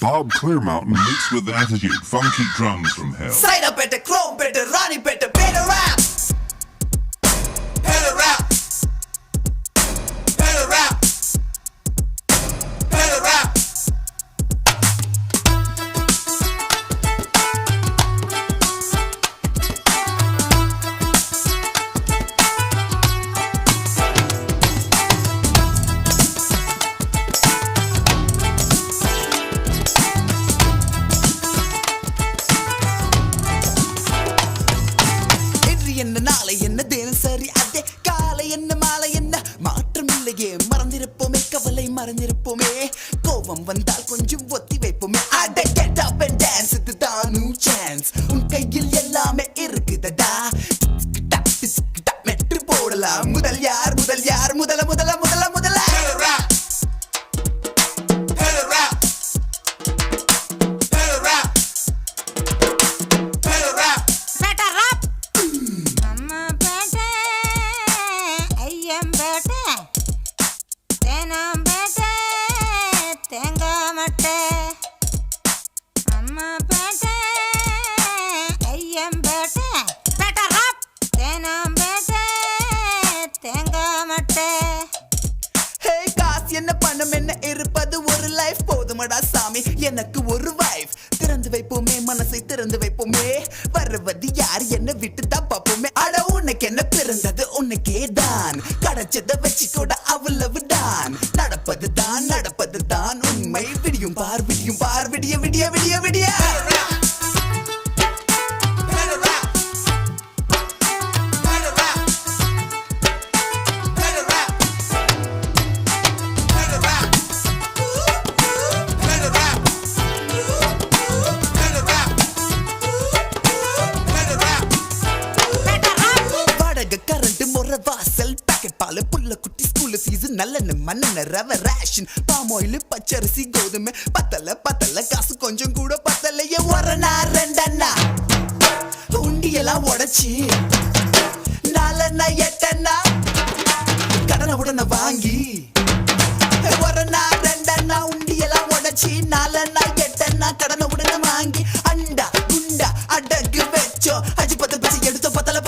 S13: Bob Clearmountain mixed with attitude, funky drums from hell.
S8: Side up at the chrome, better Ronnie, better rap. Better rap. Better rap. Better rap. என்ன நாளை என்ன தினசரி அதே காலை என்ன மாலை என்ன மாற்றம் இல்லையே மறந்திருப்போமே கவலை மறந்திருப்போமே கோபம் வந்தால் கொஞ்சம் ஒத்தி வைப்போமே அட get up and dance இதுதான் new chance உன் கையில் எல்லாமே இருக்குதடா மெட்டு போடலாம் முதல் யார் முதல என்ன பணம் என்ன இருப்பது ஒரு லைஃப் போதுமடா சாமி எனக்கு ஒரு வைஃப் திறந்து வைப்போமே மனசை திறந்து வைப்போமே வருவது யார் என்ன விட்டு தான் பார்ப்போமே அட உனக்கு என்ன பிறந்தது உனக்கே தான் கிடைச்சதை வச்சு கூட அவ்வளவு தான் நடப்பது தான் உண்மை விடியும் பார் விடிய விடிய விடிய விடிய புள்ள குட்டி ஸ்கூல் ஃபீஸ் நல்லெண்ணு மண்ணெண்ண ரவ ரேஷன் பாமாயில் பச்சரிசி கோதுமை பத்தல காசு கொஞ்சம் கூட பத்தலையே ஒரணா ரெண்டண்ணா உண்டியெல்லாம் உடைச்சி நாலண்ணா எட்டண்ணா கடனை உடனே வாங்கி ஒரணா ரெண்டண்ணா உண்டியெல்லாம் உடைச்சி நாலண்ணா எட்டண்ணா கடனை உடனே வாங்கி அண்டா குண்டா அடகு வச்சோ அஜி பத்து பசி எடுத்தோ பத்தல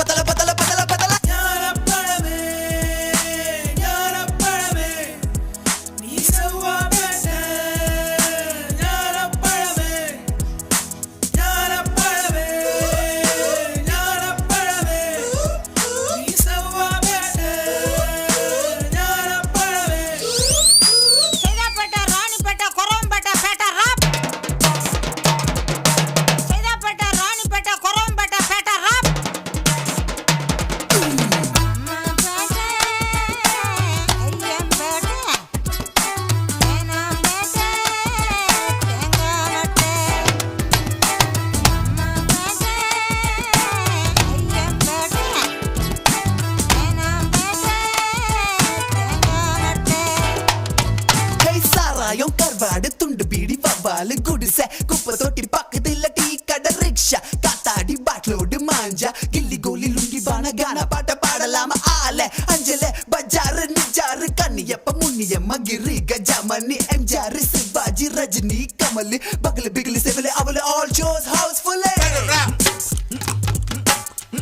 S8: கருவாடு துண்டு பீடி வவ்வாலு குடிசை குப்பை தொட்டி பக்கத்துல டீ கடை ரிக்ஷா காத்தாடி பாட்லோடு மாஞ்சா கில்லி கோலி லுங்கி பான கானா பாட்ட பாடலாம ஆல அஞ்சல பஜாரு நிஜாரு கண்ணியப்ப முன்னியம்மா கிரி கஜாமணி எம்ஜாரு சிவாஜி ரஜினி கமலு பகல பிகலு செவலு அவளு all shows housefull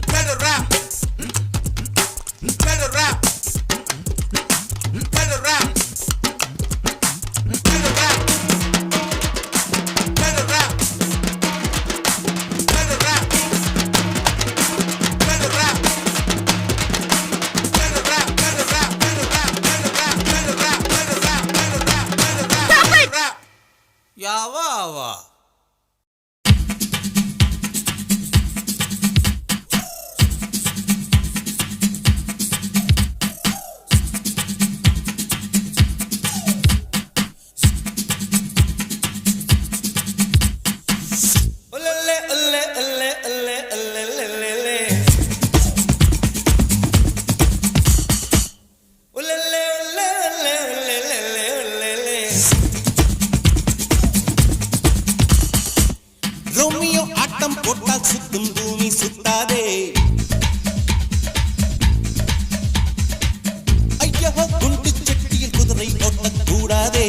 S8: better rap better rap better rap Yawa. Romeo ஆட்டம் போட்டால் சுத்தும் பூமி சுத்தாதே ஐயோ குண்டு சட்டியில் குதிரை ஓட்டக் கூடாதே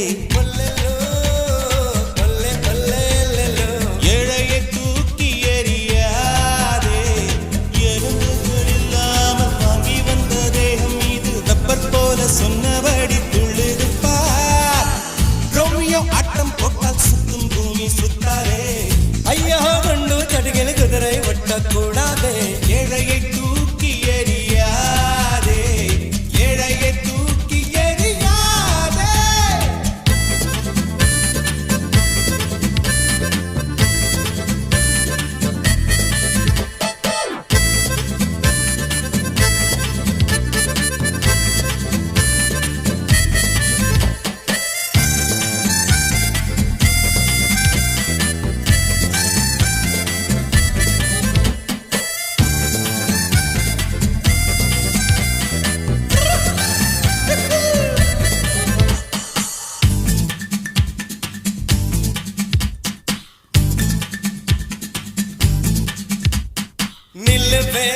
S7: நில்லுவே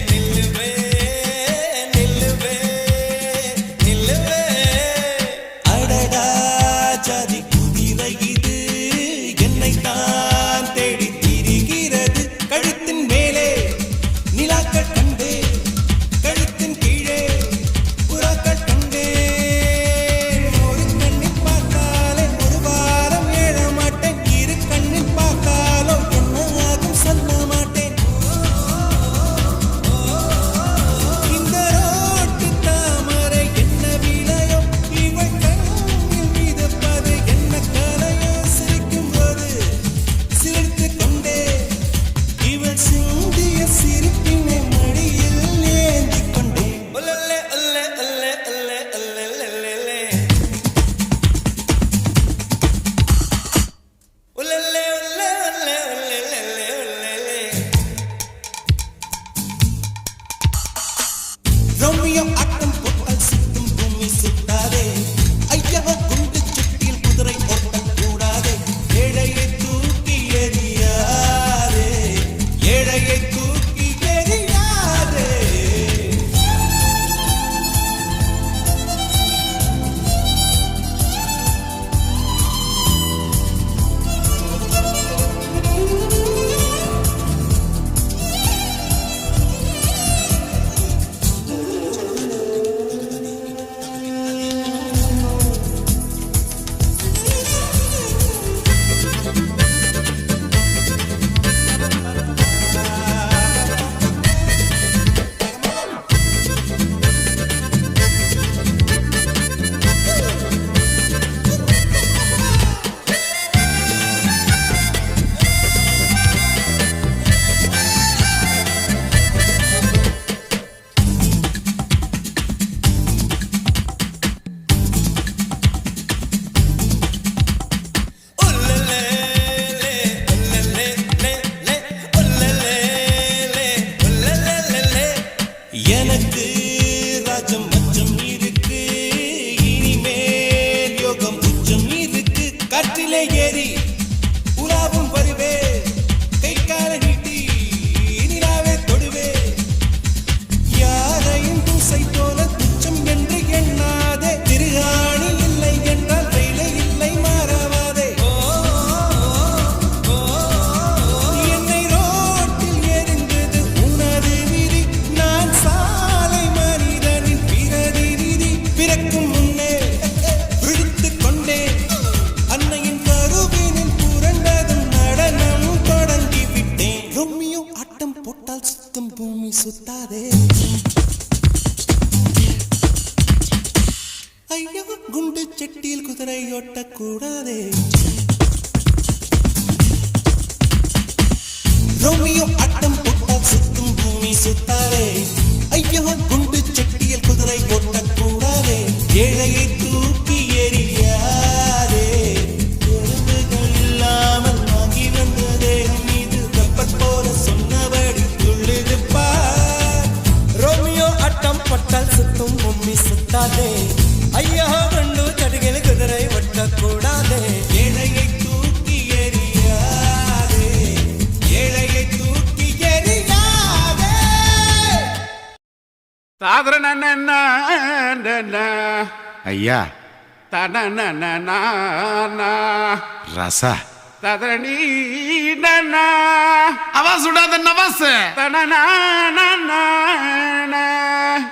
S7: நில்லுவே நில்லுவே நில்லுவே அடடா ஜாதி குதிரை இது என்னை தான் தேடி திரிகிறது கழுத்தின் மேலே நிலாக்கள் கண்டே கழுத்தின் கீழே புறாக்கள் கண்டே ஒரு கண்ணில் பார்த்தாலே ஒரு வாரம் ஏழ மாட்டேன் இரு கண்ணில் பார்த்தாலோ என்ன ஆகும் சொல்ல மாட்டேன் இந்த ரோட்டு தாமரை என்ன விலையோ இவள் கண்ணில் மிதப்பது என்ன கலையோ சிரிக்கும் போது சிரித்து கொண்டே இவள் சிந்திய சிரிப்பினை மடியில் ஏந்தி கொண்டே ஒல்லே ஒல்லே ஒல்லே ஒல்லே ஒல்லே ஒல்லே ஒல்லே ஒல்லே ஒல்லே ஒல்லே ஒல்லே ரோமியோ ஆட்டம் போட்டால் சுத்தும் பூமி சுத்தாதே ஐயா குண்டு சுட்டியில் குதிரை ஓட்டம் கூடாதே ஏழையை தூக்கி எறியாதே ஏழையை தூக்கி எறியாதே எனக்கு ராஜம் மச்சம் இருக்கு இனிமேல் யோகம் உச்சம் இருக்கு காற்றிலே ஏறி உலாவும் வருவே கை கால நீட்டி நிலாவே தொடுவே யாரையும் தூசை போல துச்சம் என்று எண்ணாதே திருகாணி இல்லை என்றால் வேலை இல்லை மாறாவாதே என்னை ரோட்டில் எரிந்தது உனது விதி நான் சாலை மனிதனின் பிரதிநிதி பிறக்கும் முன்னே விழித்துக் கொண்டேன் அன்னையின் கருவினில் புரண்டதும் நடனம் தொடங்கி விட்டேன் ரோமியோ ஆட்டம் போட்டால் சுத்தம் பூமி சுத்தாதே ஐயோ குண்டு செட்டியில் குதிரை ஓட்டக்கூடாதே ரோமியோ ஆட்டம் போட்டால் சுத்தும் பூமி சுத்தாதே ஐயோ குண்டு செட்டியில் குதிரை ஓட்டக்கூடாதே ஏழையை தூக்கி எறியாதே எறும்புகள் இல்லாமல் வாங்கி வந்ததே மீது கப்பல் போல சொன்னபடி துள்ளுது பார் ரோமியோ ஆட்டம் போட்டால் சுத்தும் பூமி சுத்தாதே ஐயோ குண்டு செட்டியில் குதிரை ஓட்டக்கூடாதே ஏழையை தூக்கி எறியாதே ஏழையை தூக்கி எறியாதே
S14: ஐயா
S1: தன
S14: ரசா
S1: ததனி அவன் சுடாத நவாஸ்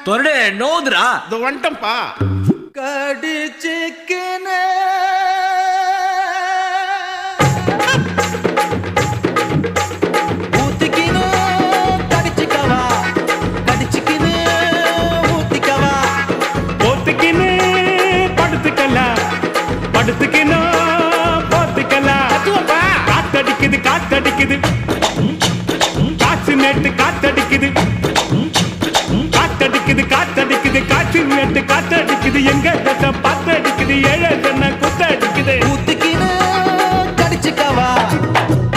S4: தொரடு நோதுரா
S1: இது வந்துட்டம்பா
S3: கடிச்சிக்கினே ஊத்திக்கினே கடிச்சிக்கவா கடிச்சிக்கினே ஊத்திக்கவா
S1: போத்துக்கின்னு படுத்துக்கலாம் படுத்துக்கின்னு போத்துக்கலாம் காத்தடிக்குது காத்தடிக்குது காற்று நேட்டு காத்தடிக்குது காத்தடிக்குது காத்தடிக்குது காற்று நேட்டு காத்தடிக்குது எங்க தட்ட பாத்தடிக்குது ஏழை சொன்ன குத்தடிக்குது
S3: ஊத்திக்கினே கடிச்சிக்கவா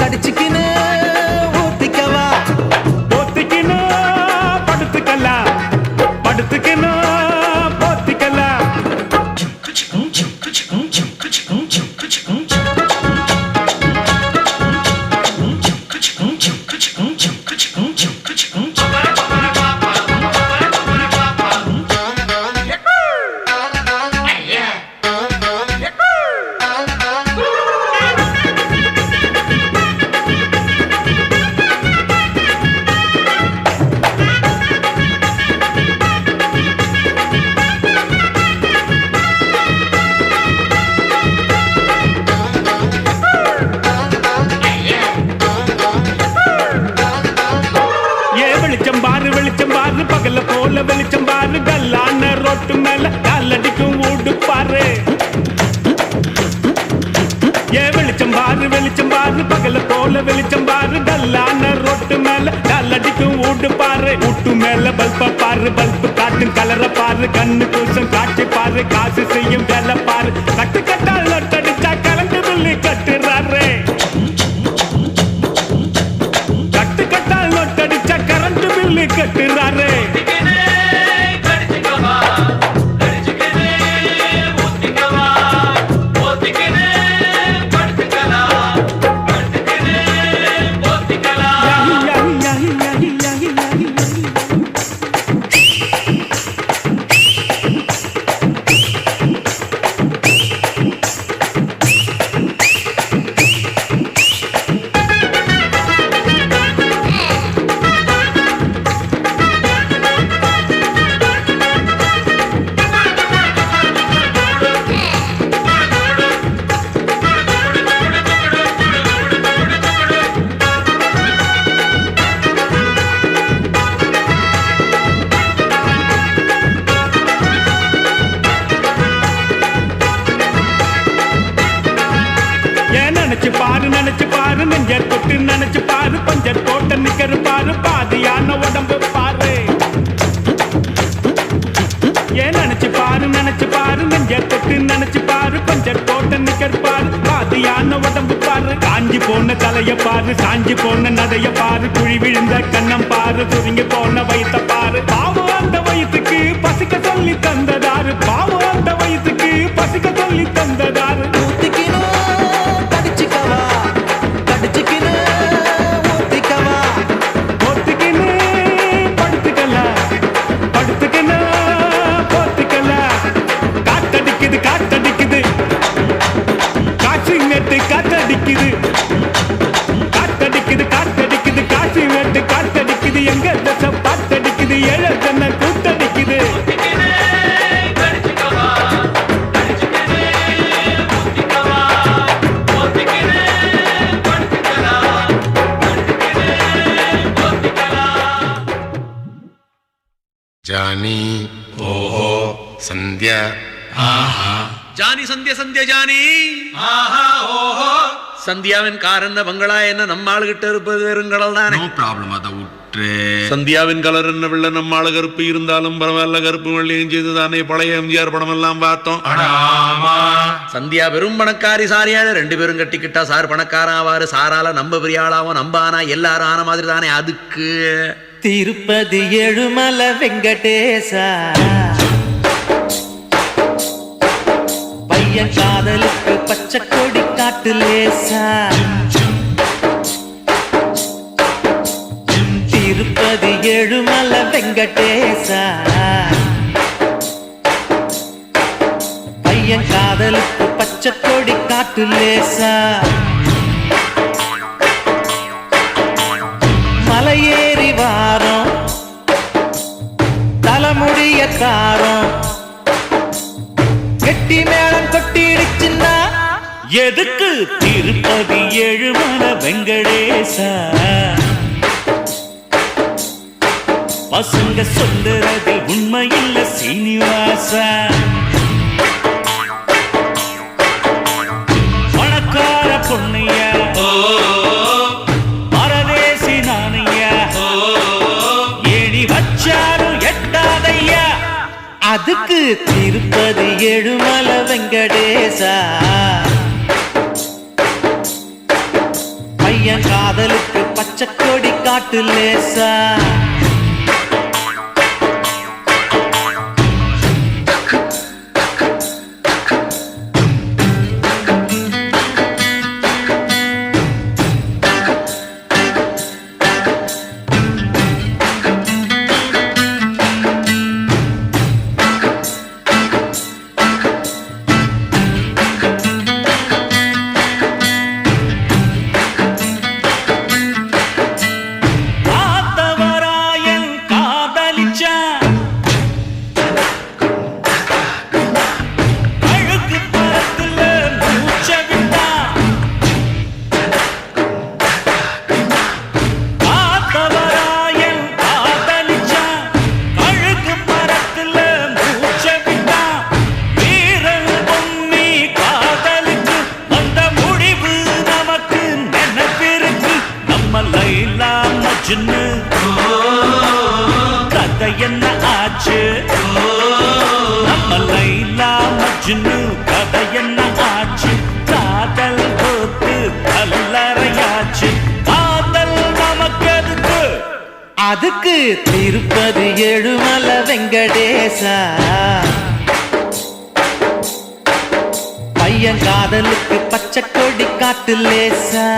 S3: கடிச்சிக்கினே ஊத்திக்கவா
S1: போத்துக்கின்னு படுத்துக்கலாம் படுத்துக்கின்னு போத்திக்கலாம் ரொட்டு மேல காலடிக்கும் ஊடு பாரு. ஏ வெளிச்சம் பாரு பகல போல வெளிச்சம் பாரு. டல்லான ரொட்டு மேல காலடிக்கும் ஊடு பாரு. ஊட்டு மேல பல்ப பாரு, பல்பு காட்டும் கலர பாரு. கண்ணு கூசம் காட்சி பாரு, காசு செய்யும் வேலை பாரு. கட்டு கட்டால் நொட்டடிச்சா கலந்து புள்ளி கட்டுறாரு. கட்டு கட்டால் நொட்டடிச்சா கரண்ட் பில்லு கட்டுறாரு. நினைச்சு பாரு நெஞ்சர் தொட்டு நினைச்சு பாரு. பஞ்சர் போட்ட நிக்கரு பாரு, பாதியான உடம்பு பாரு. ஏன் நினைச்சு பாரு நெஞ்சர் தொட்டு நினைச்சு பாரு. பஞ்சர் போட்ட நிக்கரு பாரு, பாதியான உடம்பு பாரு. காஞ்சி போன தலைய பாரு, சாஞ்சி போன நடைய பாரு. குழி விழுந்த கண்ணம் பாரு, சுருங்கி போன வயிற்ற பாரு. பாவம் அந்த வயிற்றுக்கு பசிக்க சொல்லி தந்ததாரு. பாவம் அந்த வயிற்றுக்கு பசிக்க சொல்லி தந்ததாரு. காத்தடிக்குது காசி வெட்டு காத்தடிக்குது. எங்க தசை பாத்தடிக்குது, ஏழ ஜன்ன கூத்தடிக்குது.
S14: ಜಾನಿ ಓಹೋ ಸಂಧ್ಯಾ ആഹാ
S3: ജാനി സന്ധ്യ സന്ധ്യ ജാനി ആഹാ ഓഹോ சந்தியாவின் கார் என்ன பங்களா என்ன நம்ம ஆளு கிட்ட இருப்பது வெறுங்கடல் தானே.
S14: No problem. அதை விட்டு
S3: சந்தியாவின் கலர் என்ன வெள்ள நம்ம ஆளு கருப்பு இருந்தாலும் பரவாயில்ல. கருப்பு வெள்ளையும் செய்து தானே பழைய எம்ஜிஆர் படம் எல்லாம் பார்த்தோம். சந்தியா வெறும் பணக்காரி சாரியால 2 பேரும் கட்டிக்கிட்டா சார் பணக்காரன் ஆவாரு. சாரால நம்ம பெரிய ஆளாவும் நம்ம ஆனா எல்லாரும் ஆன மாதிரி தானே. அதுக்கு
S15: திருப்பதி ஏழுமலை வெங்கடேசா பையன் காதலுக்கு பச்சை கொடி காட்டு லேசா. திருப்பதி ஏழுமலை வெங்கடேசா பையன் காதலுக்கு பச்சை கொடி காட்டு லேசா. மலையேறி வாரம் தலைமுடிய காரம் கெட்டி மேளம் கொட்டிடுச்சுன்னா எதுக்கு திருப்பதி ஏழுமலை வெங்கடேசா. பசங்க சொல்லுறது உண்மையில்ல சீனிவாசா. பணக்கார பொண்ணையா பரதேசி நானையா ஏணி வச்சாலும் எட்டாதையா. அதுக்கு திருப்பதி ஏழுமலை வெங்கடேசா பையன் காதலுக்கு பச்சை கொடி காட்டு லேசா. பார்த்தவராய
S1: மஜ்னு கதை என்ன ஆச்சு காதல் போத்து கல்லறையாச்சு காதல் நமக்கு எதுக்கு
S15: அதுக்கு திருப்பதி ஏழுமலை வெங்கடேசா பையன் காதலுக்கு பச்சை கொடி காட்டு லேசா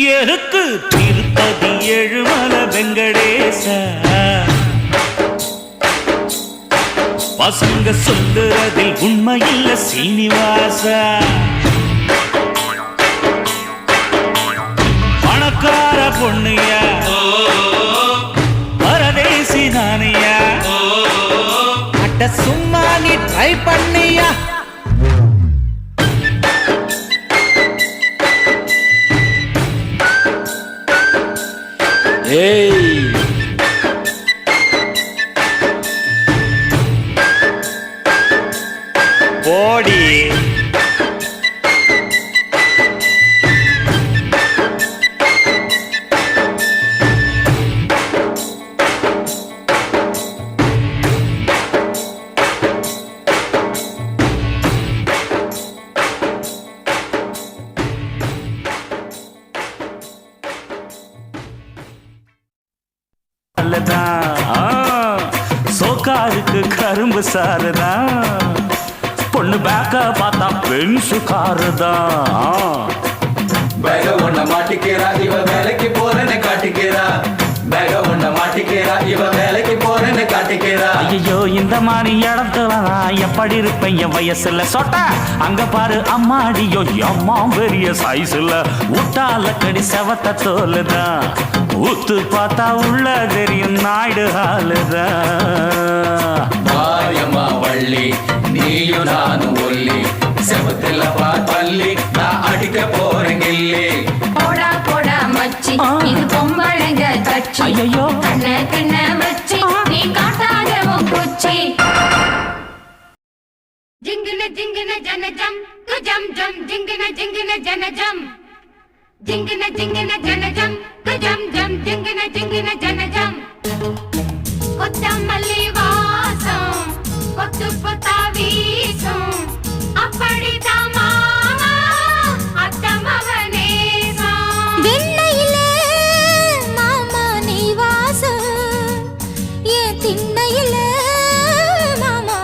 S1: எருக்கு திருப்பதி ஏழுமலை வெங்கடேசா பசங்க சொல்லுறதில் உண்மையில்ல சீனிவாசா பணக்கார பொண்ணுயா பரதேசி தானியா
S15: அட சும்மா நீ ட்ரை பண்ணியா
S1: ஏய் போடி சோக்காருக்கு கரும்பு சாருதான் பொண்ணு பேக்க பார்த்தா பென்சு காருதான்
S16: பேக ஒண்ண மாட்டிக்கிறா இவ வேலைக்கு போறேன்னு காட்டிக்கிறா பேக ஒண்ண மாட்டிக்கிறா இவ வேலைக்கு போறேன்னு காட்டிக்கிறா
S1: ஐயோ இந்த மாதிரி இடத்துல நான் எப்படி இருப்பேன் என் வயசுல சொட்ட அங்க பாரு அம்மாடியோ அம்மா பெரிய சைஸ்ல ஊட்டால கடி செவத்த தோலுதான் ஊத்து பார்த்தா உள்ள தெரியும் நாயுடு ஹாலுதான்
S16: மாரியம்மா வள்ளி நீயும் நானும் ஒல்லி செவத்துல பள்ளி நான் அடிக்க போறேன் கில்லி
S17: போடா போடா மச்சி இது பொம்பளைங்க கட்சி
S1: ஐயோ
S17: கண்ண கண்ண வச்சி நீ காட்டாத குச்சி ஜிங்கின ஜிங்கின ஜனஜம் குஜம் ஜம் ஜிங்கின ஜிங்கின ஜனஜம் ஜிங்கின ஜிங்கின ஜனஜம் குஜம் ஜம் ஜிங்கின ஜிங்கின ஜனஜம் கொத்தமல்லி வாசம் கொத்து கொத்தா வீசும் அப்படிதான் மாமா அத்தமவனேசம்
S12: வெண்ணையிலே மாமா நீ வாசம் ஏன் திண்ணையிலே மாமா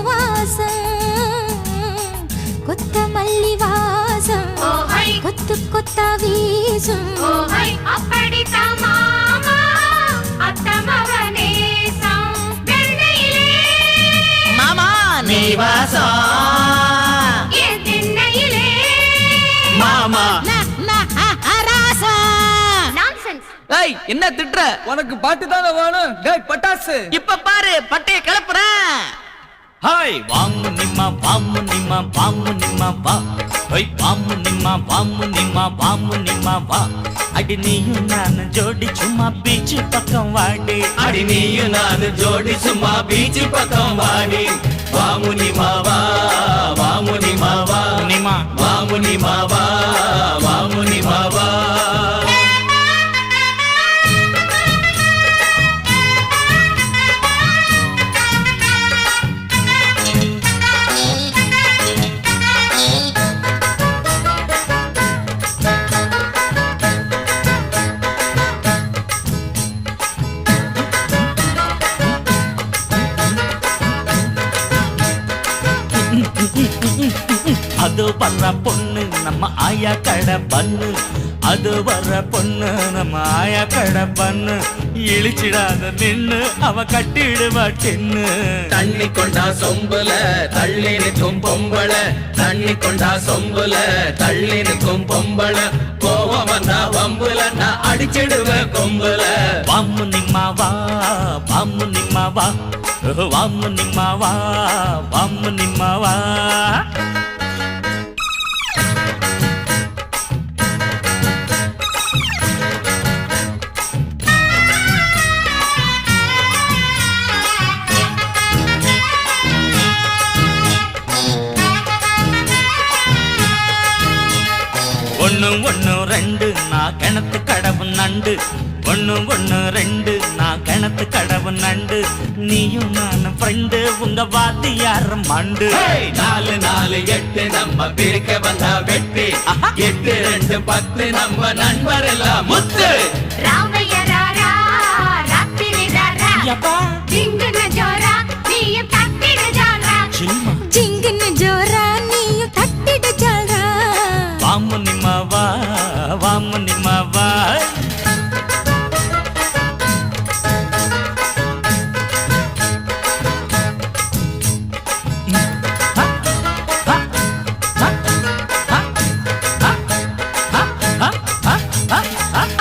S12: வாசம் கொத்தமல்லி வாசம் கொத்து கொத்தா வீசும்
S17: அப்படிதான் மாமா அத்தமவனேசம் வெண்ணையிலே
S15: மாமா நீ வாசம்
S17: ஏன் திண்ணையிலே
S15: மாமா
S18: ஏய் என்ன திட்ற உனக்கு பாட்டு தானே வேணும் டேய் பட்டாசு இப்ப பாரு பட்டைய கிளப்புறேன்
S1: ஹாய் வாமு நிம்மா வாமு நிம்மா வாமு நிம்மா வா ஹோய் வாமு நிம்மா வாமு நிம்மா வாமு நிம்மா வா அடி நீயும் நான் ஜோடி சும்மா பீச் பக்கம் வாடி
S16: அடி நீயும் நானும் ஜோடி சும்மா பீச் பக்கம் வாடி வாமுனி மாவா வாமுனி மாவா
S1: நிம்மா
S16: வாமுனி மாவா வாமுனி மாவா
S15: வர்ற பொண்ணு நம்ம ஆயா கடை பண்ணு, அது வர்ற பொண்ணு நம்ம ஆயா கடை பண்ணு. இழிச்சிடாத நின்னு அவ கட்டிடுவா சின்னு.
S16: தண்ணி கொண்டா சொம்புல தள்ளி நிற்கும் பொம்பள, தண்ணி கொண்டா சொம்புல தள்ளி நிற்கும் பொம்பள. கோவம் வந்தா வம்புல நான் அடிச்சிடுவேன் கொம்புல.
S15: வாமு நிம்மாவா வாமு நிம்மாவா வாமு நிம்மாவா வாமு நிம்மாவா. ஒன்னு ஒன்னு ரெண்டு நான் கிணத்து கடவு நண்டு, ஒன்னு ஒன்னு ரெண்டு நான் கிணத்து கடவு நண்டு. நீயும் நானும் ஃப்ரெண்டு, உங்க வாத்தியார் மண்டு.
S16: 4 4 8 நம்ம பிரிக்க வந்தா வெட்டி, 8 2 10 நம்ம நண்பர் எல்லாம் முத்து.
S17: ராமையா ராரா ராத்திரி ராரா ஜிங்குன ஜோரா நீயும் தட்டிடு ஜாலா,
S12: ஜிங்குன ஜோரா நீயும் தட்டிடு ஜாலா.
S15: வாமு நிம்மாவா வாமு நிம்மாவா.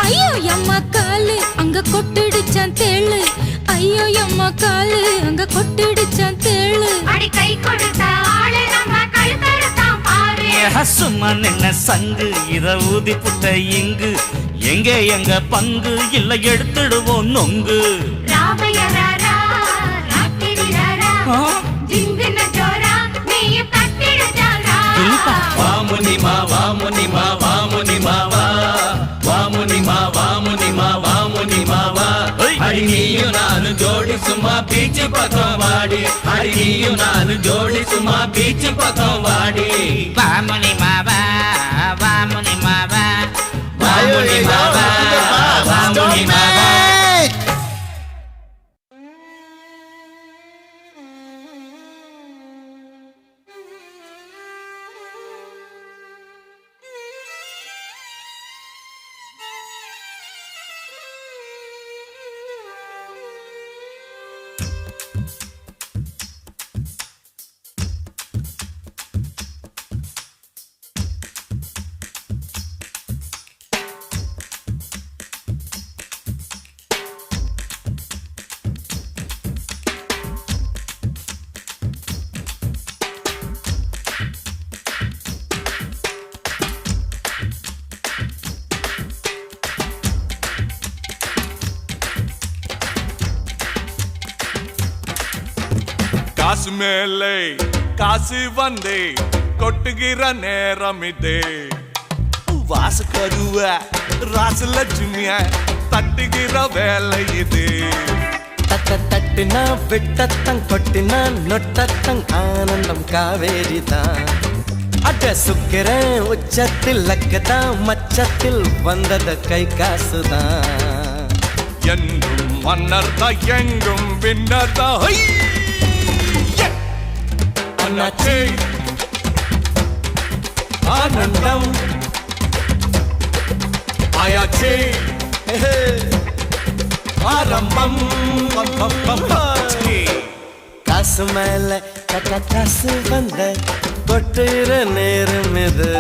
S12: ஐயோ அம்மா காலு அங்க கொட்டிடுச்சான் தேளு, ஐயோ அம்மா காலு அங்க கொட்டிடுச்சான் தேளு.
S17: அடி கை கொடுத்த ஆளு நம்ம கழுத்தறுத்தான் பாரு.
S15: சும்மா நின்ன சங்கு இத ஊதி புட்ட இங்கு, எங்க எங்க பங்கு இல்ல எடுத்துடுவோம் நொங்கு.
S17: ராமையா ராரா ராத்திரி ராரா ஜிங்குன ஜோரா நீயும் தட்டிடு ஜாலா.
S16: வாமுனிமா வாமுனிமா வாமுனிமாவா வாமுனிமா வாமுனிமா வாமுனிமாவா. அடி நீயும் நானும் ஜோடி சும்மா பீச்சு பக்கம் வாடி, அடி நீயும் நானும் ஜோடி சும்மா பீச்சு பக்கம் வாடி.
S15: வாமுனிமாவா வாமுனிமாவா
S16: வாமுனிமாவா வாமுனிமாவா.
S19: காசு மேலே காசு வந்தே கொட்டுகிற நேரம் இதே. வாசு கருவ ராசலட்சுமிய தட்டுகிற வேலை இது.
S20: தட்டுனா விட்டத்தங் கொட்டினா நொட்டத்தங் ஆனந்தம் காவேரி தான். அட சுக்கிரன் உச்சத்தில் லக்கதான், மச்சத்தில் வந்தது கை காசுதான்.
S19: என்றும் மன்னர் தான் எங்கும் வின்னர் தான்.
S20: அண்ணாச்சி ஆனந்தம்
S19: ஆயாச்சி
S20: ஆரம்பம். காசு மேல காசு வந்த கொட்டுற நேரம் இது.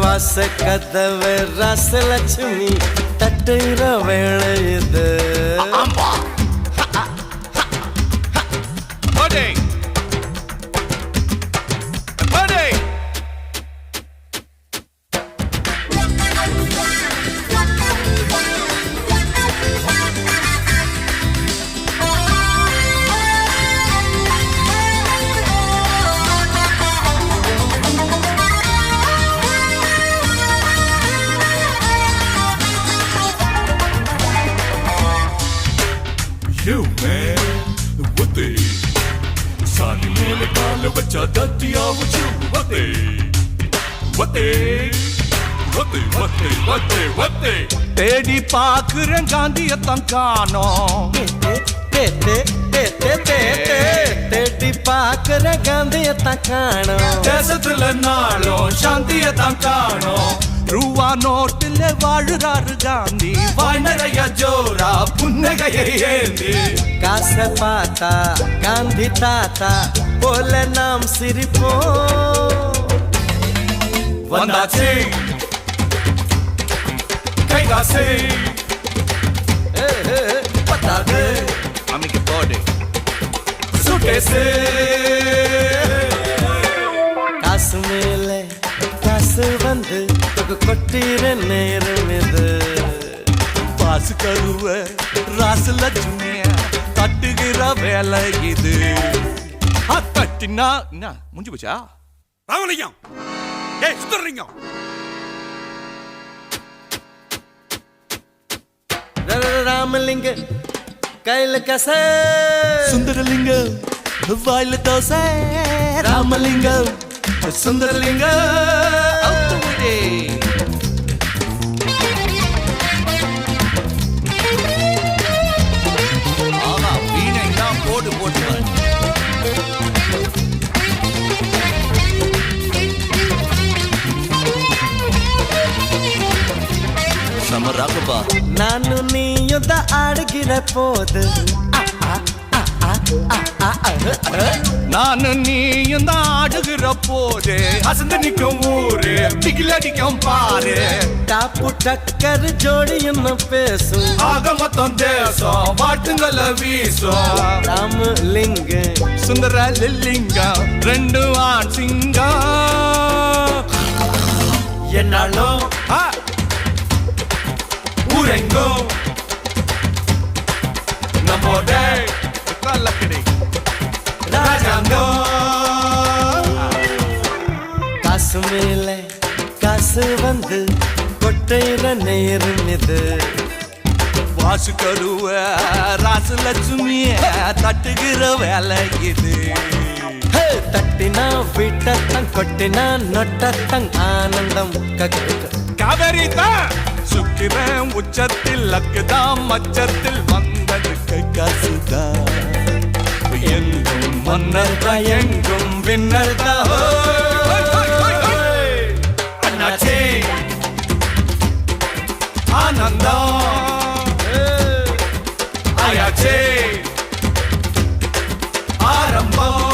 S20: வாச கதவு ராசலட்சுமி தட்டுற வேளை இது.
S19: You man, what the? Sani mele kaal bacha datiya wuchu what the? தேடி பாக்குறேன் காந்தியத்தான் காணோம்
S20: தேடி பாக்குற காந்தியத்தான் காணோம்
S19: தேசத்துல நாளும் சாந்தியத்தான் காணோம் ரூவா நோட்டுல வாழுறாரு காந்தி வாய் நிறைய ஜோரா புன்னகையை ஏந்தி
S20: காசை பார்த்தா காந்தி தாத்தா போல நாம் சிரிப்போம்
S19: வந்தாச்சு கைகாசு பத்தாது அமைக்க போடு சுகேசு
S20: காசு மேல காசு வந்து கொட்டிற நேரம் இது
S19: பாசு கருவ ராசு லட்சுமிய தட்டுகிற வேலை இது தட்டினா என்ன முடிஞ்சு போச்சா ராமலிங்கம் ஏய் சுந்தரலிங்கம்
S20: ராமலிங்க கையில கச
S19: சுந்தரலிங்கம் வாயில தோசை ராமலிங்கம் சுந்தரலிங்கம் ஆமா வீணை தான் போட்டு போட்டு ಸಮರಾಗಬಾ
S20: ನಾನು ನೀಯುದ್ದ ಆಡುಗಿರ போது
S19: நானு நீயும் தான் ஆடுகிற போது அசந்து நிக்கும் ஊரு திகிலடிக்கும் பாரு
S20: டாப்பு டக்கர் ஜோடி என்ன பேசும்
S19: ஆக மொத்தம் தேசம் வாட்டுங்கள வீசும்
S20: ராமலிங்க
S19: சுந்தர லில்லிங்கம் ரெண்டு ஆண் சிங்கம்
S20: என்னாலும்
S19: ஊரெங்கும் நம்மோட கல்லக்கடி ராஜாங்கம்
S20: காசு மேல காசு வந்து கொட்டையிற நேரம் இது
S19: வாசு கருவ ராசு லட்சுமிய தட்டுகிற வேலை இது
S20: தட்டினா விட்டத்தங் கொட்டினா நொட்டத்தங் ஆனந்தம்
S19: காவேரி தான் சுக்கிரன் உச்சத்தில் லக்குதான் மச்சத்தில் வந்ததுக்கு காசுதான் எங்கும் மன்னர் தான் எங்கும் விண்ணர் தான் அண்ணாச்சி ஆனந்தம் ஆயாச்சி ஆரம்பம்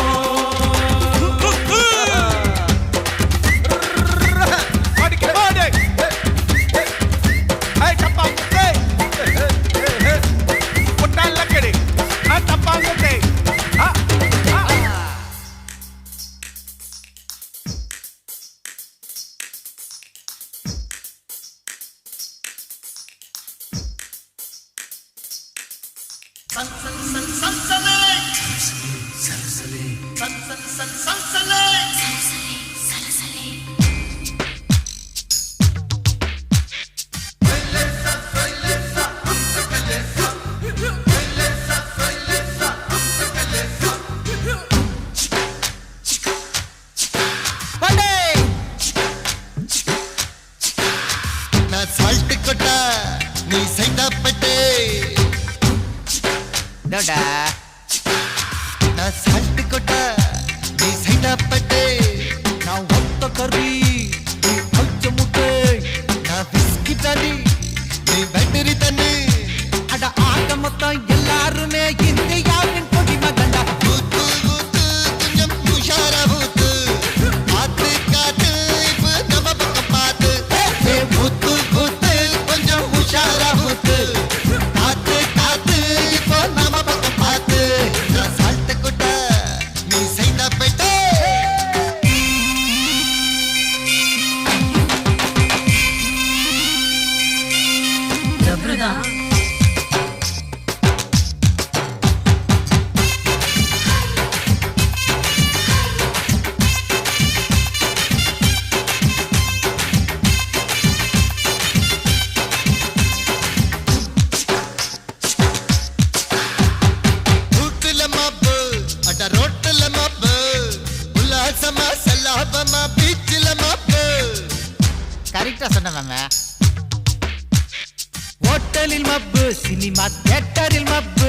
S20: ஹோட்டலில் மப்பு சினிமா தியேட்டரில் மப்பு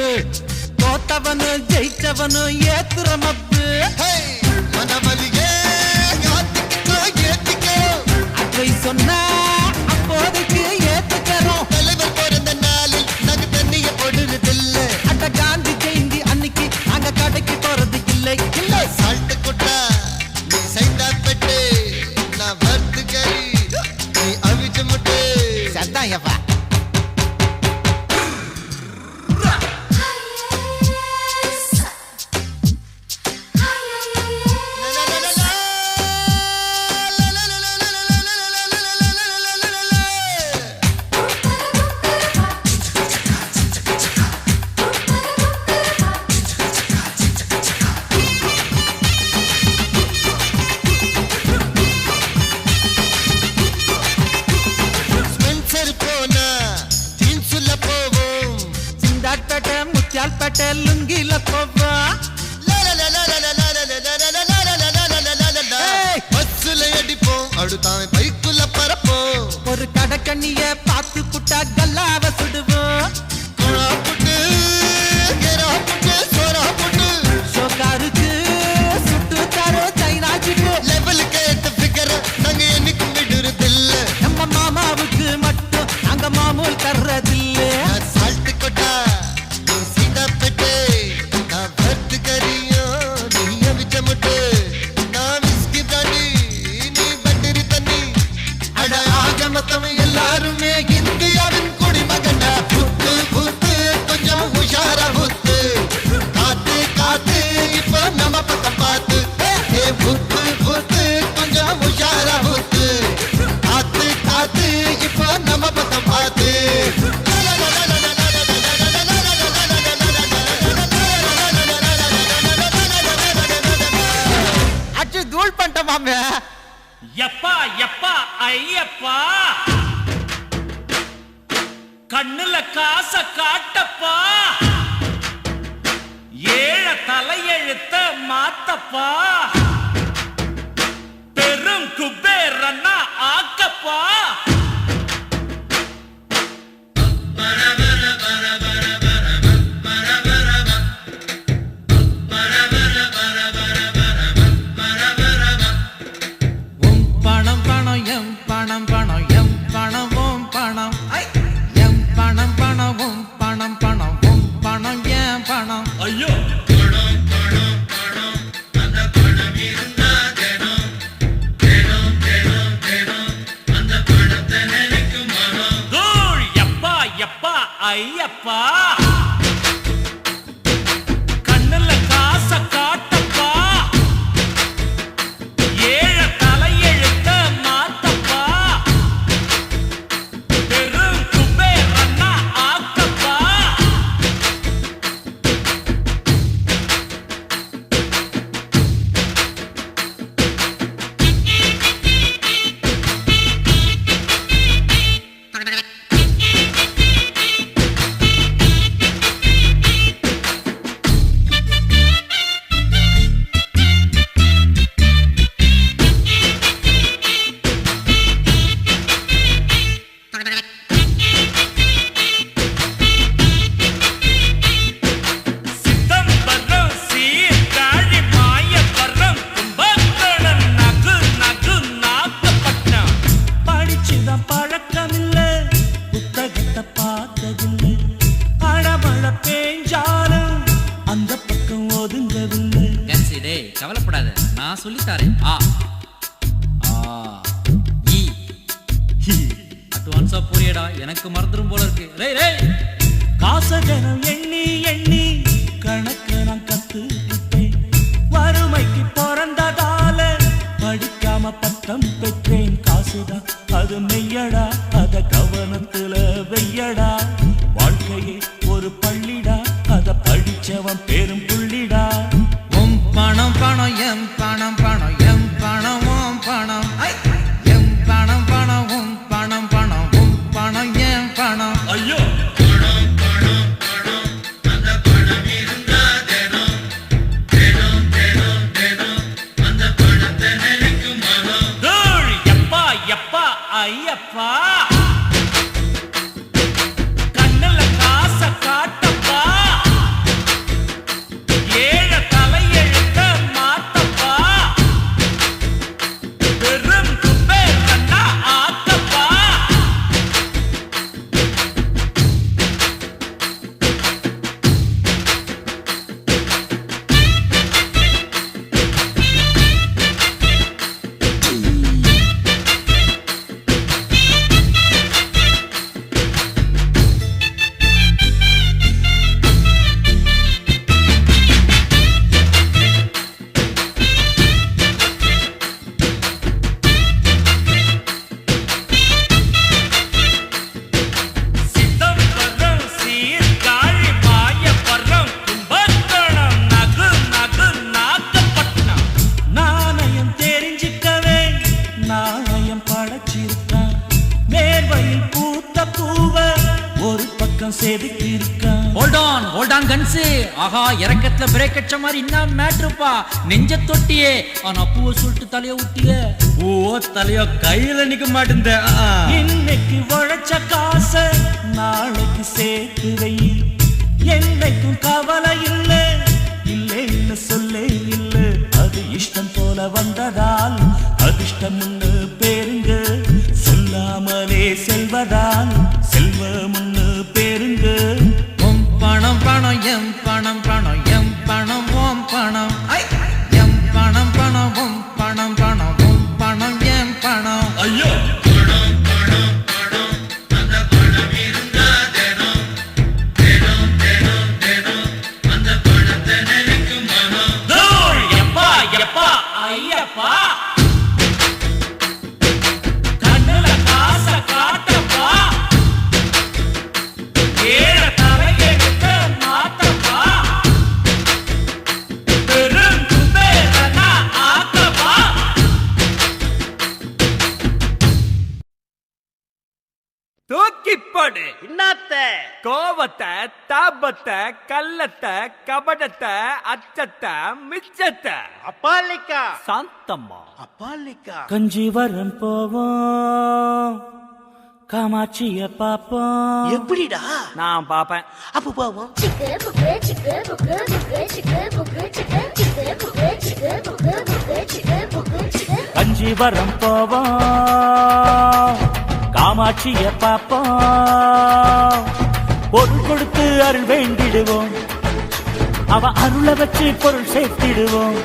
S20: தோத்தவனு ஜெயிச்சவனு ஏத்துற மப்பு அதை சொன்னா அப்போதைக்கு ஏத்துக்கிறோம் தலைவர் பிறந்த நாளில் நாங்க தண்ணிய போடுறதில்லை அட்ட காந்தி ஜெயந்தி அன்னைக்கு நாங்க கடைக்கு போறது இல்லை இல்லை சால்ட் கொட்டா நீ சைந்தா பெட்டு நான் வர்த்து கறி நீ அவிச்ச முட்டு சத்தாயப்பா லுங்கில போவா பஸ்ல அடிப்போம் அடுத்தாவே பைக்குள்ள பரப்போம் ஒரு கடக்கண்ணிய பார்த்து புட்டா கல்லாவ சுடுவோம் கோழா புட்டு கேரா புட்டு சோரா புட்டு சோகாருக்கு சுட்டு தரோ சைனாஜிக்கு லெவலுக்கு ஏத்த ஃபிகர் நாங்க என்னைக்கும் விடுறதில்ல நம்ம மாமாவுக்கு மட்டும் நாங்க மாமூல் தர்றதில்ல சால்ட் கொட்டா எல்லாருமே இந்தியாவின் குடிமகன் புத்து புத்து கொஞ்சம் உஷாரா புத்து காத்து காத்து இப்ப நம்ம பக்கம் பார்த்து புத்து புத்து கொஞ்சம் உஷாரா புத்து காத்து காத்து இப்ப நம்ம பக்கம் பார்த்து அச்சு தூள் பண்ணிட்ட மாமே
S15: எப்பா எப்பா ஐயப்பா கண்ணுல காச காட்டப்பா ஏழ தலையெழுத்த மாத்தப்பா பெரும் குபேரன்னா ஆக்கப்பா
S20: பணம் பணம் எம் பணம் பணம் எம் பணம் ஓம் பணம் எம் பணம் பணமும் பணம் பணம் உம் பணம் ஏன் பணம்
S15: ஐயோ தூள் எப்பா எப்பா ஐயப்பா கண்ணுல காச காட்டப்பா ஏழ தலையெழுத்த மாத்தப்பா பெரும் குபேரன்னா ஆக்கப்பா சிதம்பரம் சீர்காழி மாயவரம் கும்பகோணம் நகு நகு நாகப்பட்டினம் படிச்சுதான் பழக்கமில்ல புத்தகத்தை பார்த்ததில்லை அடமழை பேஞ்சாலும் அந்த பக்கம் ஒதுங்கவில்லை
S18: கவலைப்படாத நான் சொல்லித்தாரேன் ஆ அட்வான்ஸா புரியடா எனக்கு மறந்துடும் போல இருக்கு ரேய் ரேய்
S15: காசகனம் எண்ணி எண்ணி கணக்கு நான் கத்துக்கிட்டேன் வறுமைக்கு பிறந்ததால படிக்காம பட்டம் பெற்றேன் காசுதான் அது மெய்யடா அத கவனத்துல வெய்யடா வாழ்க்கையே ஒரு பள்ளிடா அத படிச்சவன் பேரும் புள்ளிடா
S20: உம் பணம் பணம் எம் பணம் பணம் எம் பணம் ஓம் பணம் எம் பணம் பணம் உம் பணம் பணம் உம் பணம் ஏன் பணம்
S15: ஐயோ தூள் எப்பா எப்பா ஐயப்பா உலகம் செதுக்கி இருக்கான்.
S18: Hold on guns. ஆஹா இறக்கத்துல பிரேக் அடிச்ச மாதிரி என்ன மேட்ருப்பா. நெஞ்ச தொட்டியே ஆனா பூவை சொல்லிட்டு தலைய ஊத்திய. பூவோ தலையோ கையில நிக்க மாட்டேந்த.
S15: இன்னைக்கு உழைச்ச காசை நாளைக்கு சேர்த்து வை. என்னைக்கும் கவலை இல்லை இல்லைன்னு சொல்லே இல்லை. அது இஷ்டம் போல வந்ததால் அதிர்ஷ்டம் பேருங்க. சொல்லாமலே செல்வதால் செல்வமுன்னு பேருங்க.
S18: உம் பணம் பணம் எம் பணம் பணம் எம் பணம் ஓம் பணம். எம் பணம் பணம் உம் பணம் பணம் உம் பணம் எம் பணம். ஐயோ
S15: ஐயப்பா கண்ணுல காச காட்டப்பா. ஏற தலையெடுத்த மாத்தப்பா. பெரும் குபேரனா ஆத்தப்பா.
S19: தூக்கிப்படு என்னத்த கோவத்தை தாபத்தை கள்ளத்தை கபடத்தை அச்சத்தை மிச்சத்தை அப்பாலிக்கா சாந்தம்மா அப்பாலிக்கா.
S15: கஞ்சிவரம் போவோம் காமாட்சிய பாப்போம்.
S19: எப்படிடா நான் பாப்பேன் அப்ப போவோம்.
S15: கஞ்சிவரம் போவோம் காமாட்சிய பாப்போம். பொருள் கொடுத்து அருள் வேண்டிடுவோம். அவ அருளை வச்சு பொருள் சேர்த்திடுவோம்.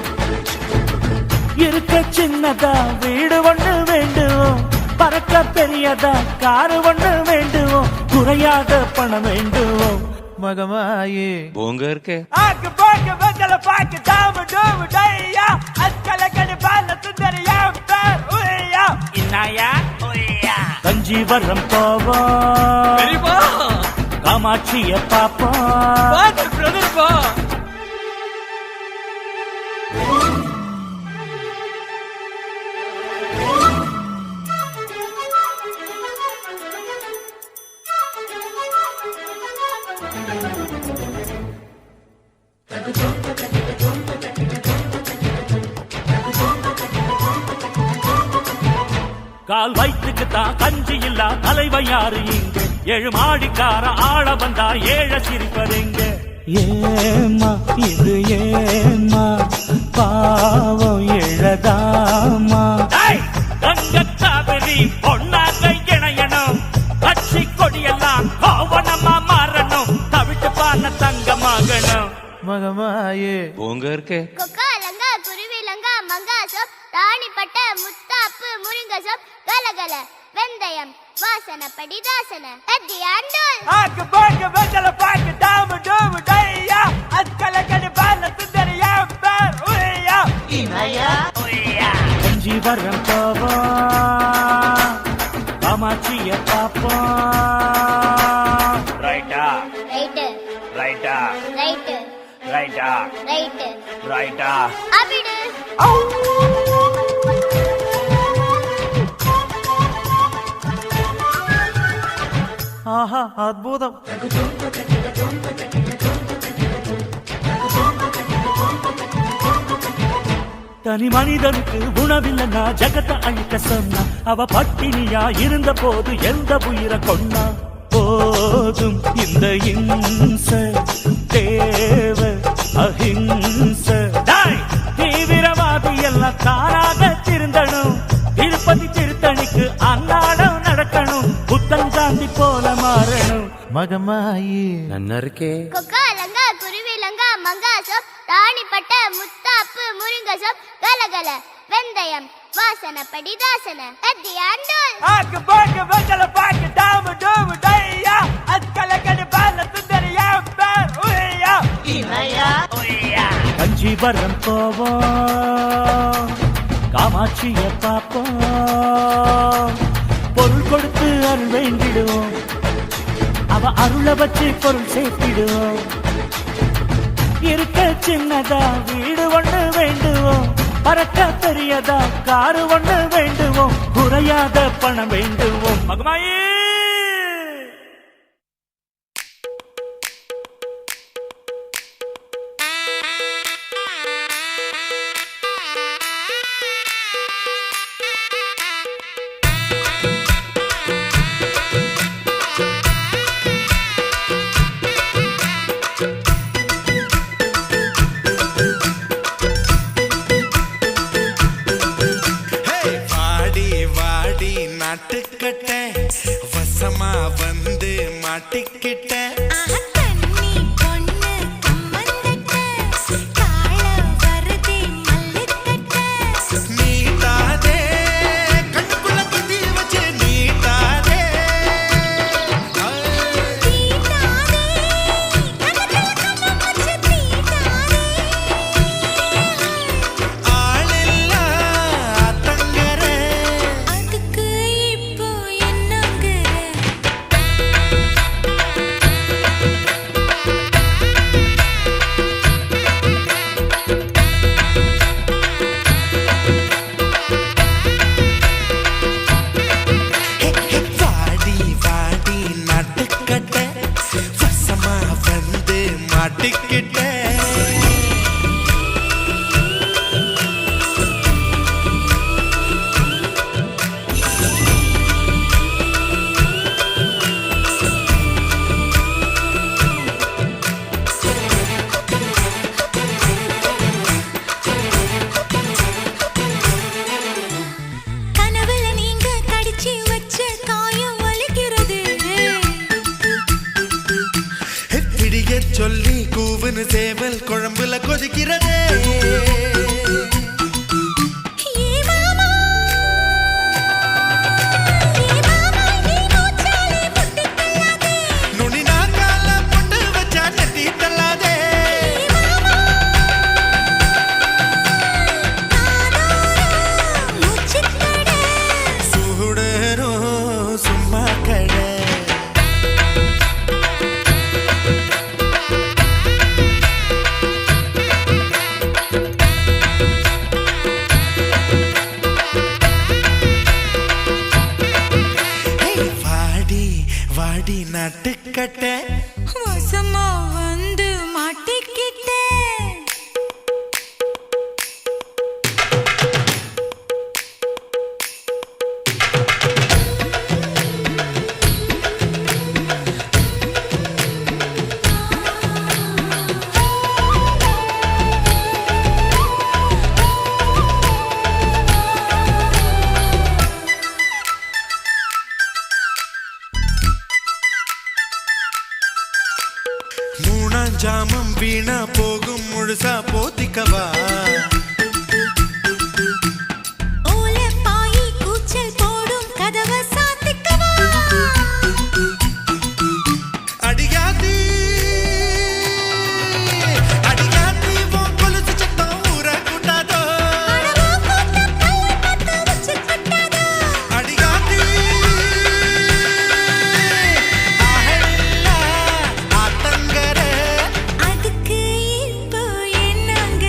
S15: இருக்க சின்னதா வீடு ஒண்ணு வேண்டுவோம். பறக்க பெரியதா காரு ஒண்ணு வேண்டுவோம். குறையாத பணம் வேண்டுவோம்.
S3: மகமாயே போங்க இருக்கே
S19: ஆக்கு பாக்கு வெத்தல பாக்கு தாம டோம டையா அஸ்கல கடி பால சுந்தரியா பேர் உய்யா இன்னாயா உய்யா.
S15: கஞ்சிவரம் போவோம்
S19: பெரியப்பா
S15: காமாட்சிய பாப்போம்.
S19: பாதர் பிரதர் பா.
S15: கால் வயிற்றுக்கு தான் கஞ்சி இல்லா தலைவன் யாரு இங்க. 7 மாடிக்கார ஆள வந்தா 7 சிரிப்பதெங்க. ஏமா இது ஏமா பாவம் எழதாமா. கங்கத்தாபரி பொன்னாக இணையணும். கட்சி கொடியெல்லாம் கோவணமா மாறணும். தவிட்டு பான தங்கமாகணும்.
S3: மகமாயே போங்க இருக்கே
S17: கொக்காலங்கா குருவிலங்கா மங்காசம் ராணிப்பட்ட முத்தாப்பு முருங்கசம் கலகல வெந்தயம் வாசனப்படி தாசன அத்தி ஆண்டோல்.
S19: ஆக்கு பாக்கு வெத்தல பாக்கு தாம டோம டையா அஸ்கல கடி பால சுந்தரியா பேர் உய்யா இன்னாயா உய்யா.
S15: கஞ்சிவரம் போவோம் காமாட்சிய பாப்போம். ரைட்டா
S17: ரைட்டு
S15: ரைட்டா
S17: ரைட்டு
S15: ரைட்டா
S17: ரைட்டு
S15: ரைட்டா.
S17: அபிடு
S3: ஆஹா அற்புதம்.
S15: தனி மனிதனுக்கு உணவில்லைன்னா ஜகத்தை அழிக்க சொன்னா. அவ பட்டினியா இருந்த போது எந்த உயிரை கொண்டா. போதும் இந்த இம்ச தேவ அஹிம்ச. தீவிரவாதி எல்லாம் தானாக திருந்தணும். திருப்பதி திருத்தணிக்கு அன்னாடம் நடக்கணும். புத்தன் காந்தி போல மாறணும்.
S3: மகமாயே நன்னா இருக்கே
S17: கொக்காலங்கா குருவிலங்கா மங்காசம் ராணிப்பட்ட முத்தாப்பு முருங்கசம் கலகல வெந்தயம் வாசனப்படி தாசன அத்தி ஆண்டோல்.
S19: ஆக்கு பாக்கு வெத்தல பாக்கு தாம டோம டையா அஸ்கல கடி பால சுந்தரியா பேர் உய்யா இன்னாயா உய்யா.
S15: கஞ்சிவரம் போவோம் காமாட்சிய பாப்போம். பொருள் கொடுத்து அருள் வேண்டிடுவோம். அவ அருளை வச்சு பொருள் சேர்த்திடுவோம். இருக்க சின்னதா வீடு ஒண்ணு வேண்டுவோம். பறக்க பெரியதா காரு ஒண்ணு வேண்டுவோம். குறையாத பணம் வேண்டுவோம். மகமாயே
S20: வசமா வந்து மாட்டிக்கிட்ட
S12: தண்ணி பொண்ணு கம்மந்தட்ட கால வருதே மல்லுக்கட்ட
S20: நீட்டாதே கண்ணுக்குள்ள குத்தி வச்சு நீட்டாதே ஆளில்லா தங்கர
S12: அதுக்கு இப்போ என்னங்க
S20: வாடி வாடி நட்டுக்கட்ட வசமா வந்து மாட்டிக்கிட்ட
S12: கனவுல நீங்க கடிச்சு வச்ச காயம் வலிக்கிறது
S20: பிடிய சொல்லி கூவுன்னு சேவல் குழம்புல கொதிக்கிறதே
S12: ஏ மாமா நீ மூச்சாலே முட்டி தள்ளாதே
S20: நுனி நாக்கால பொட்டு வச்சா நெத்தி தள்ளாதே
S12: மூச்சுக்கட
S20: சூடரோ சும்மா கடை வாடி வாடி நட்டுக்கட்ட
S12: வசமா வந்து மாட்டிக்கிட்டே
S20: மூணாம் ஜாமம் வீணா போகும் முழுசா போத்திக்கவா
S12: ஓல பாயி கூச்சல் போடும் கதவை சாத்திக்கவா
S20: அடியாதி அடியாதி உன் கொலுசு சத்தம் ஊர கூட்டாதோ அடியாதி ஆஹெல்லா ஆத்தங்கர
S12: அதுக்கு இப்போ என்னங்க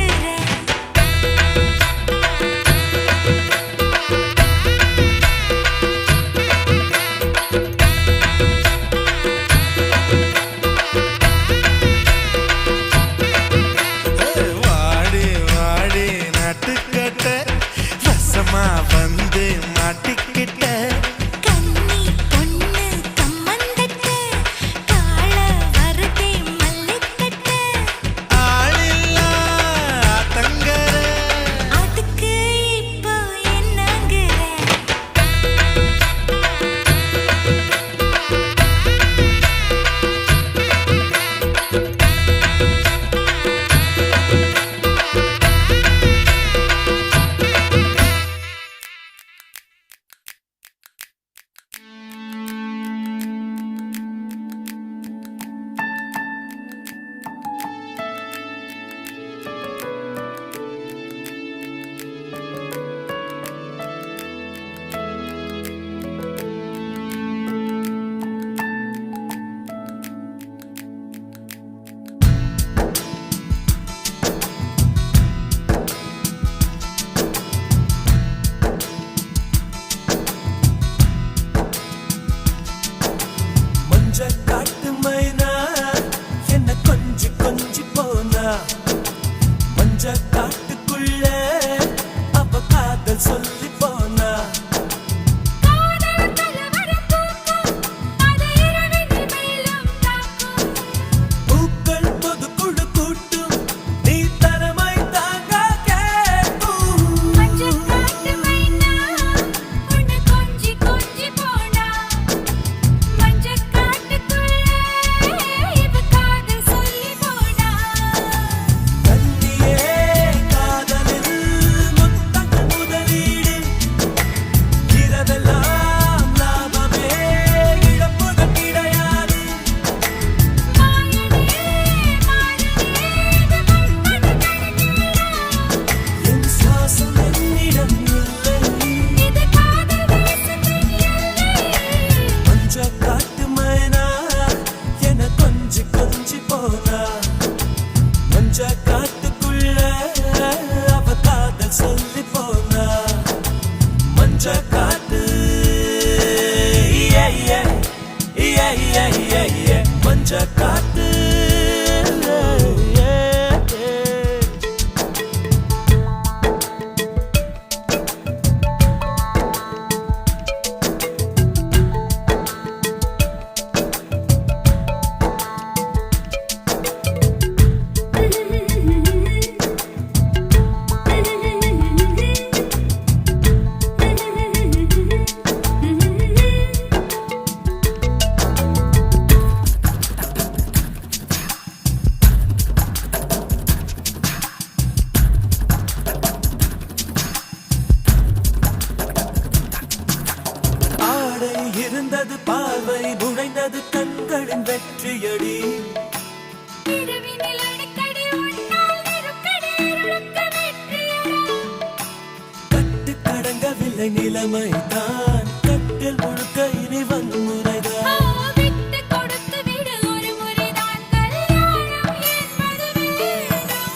S3: இளமைதான் கட்டில் முழுக்க இனி வன்முறைதான்
S12: விட்டு கொடுத்து விடு ஒரு முறைதான் கல்யாணம் என்பது வேணும்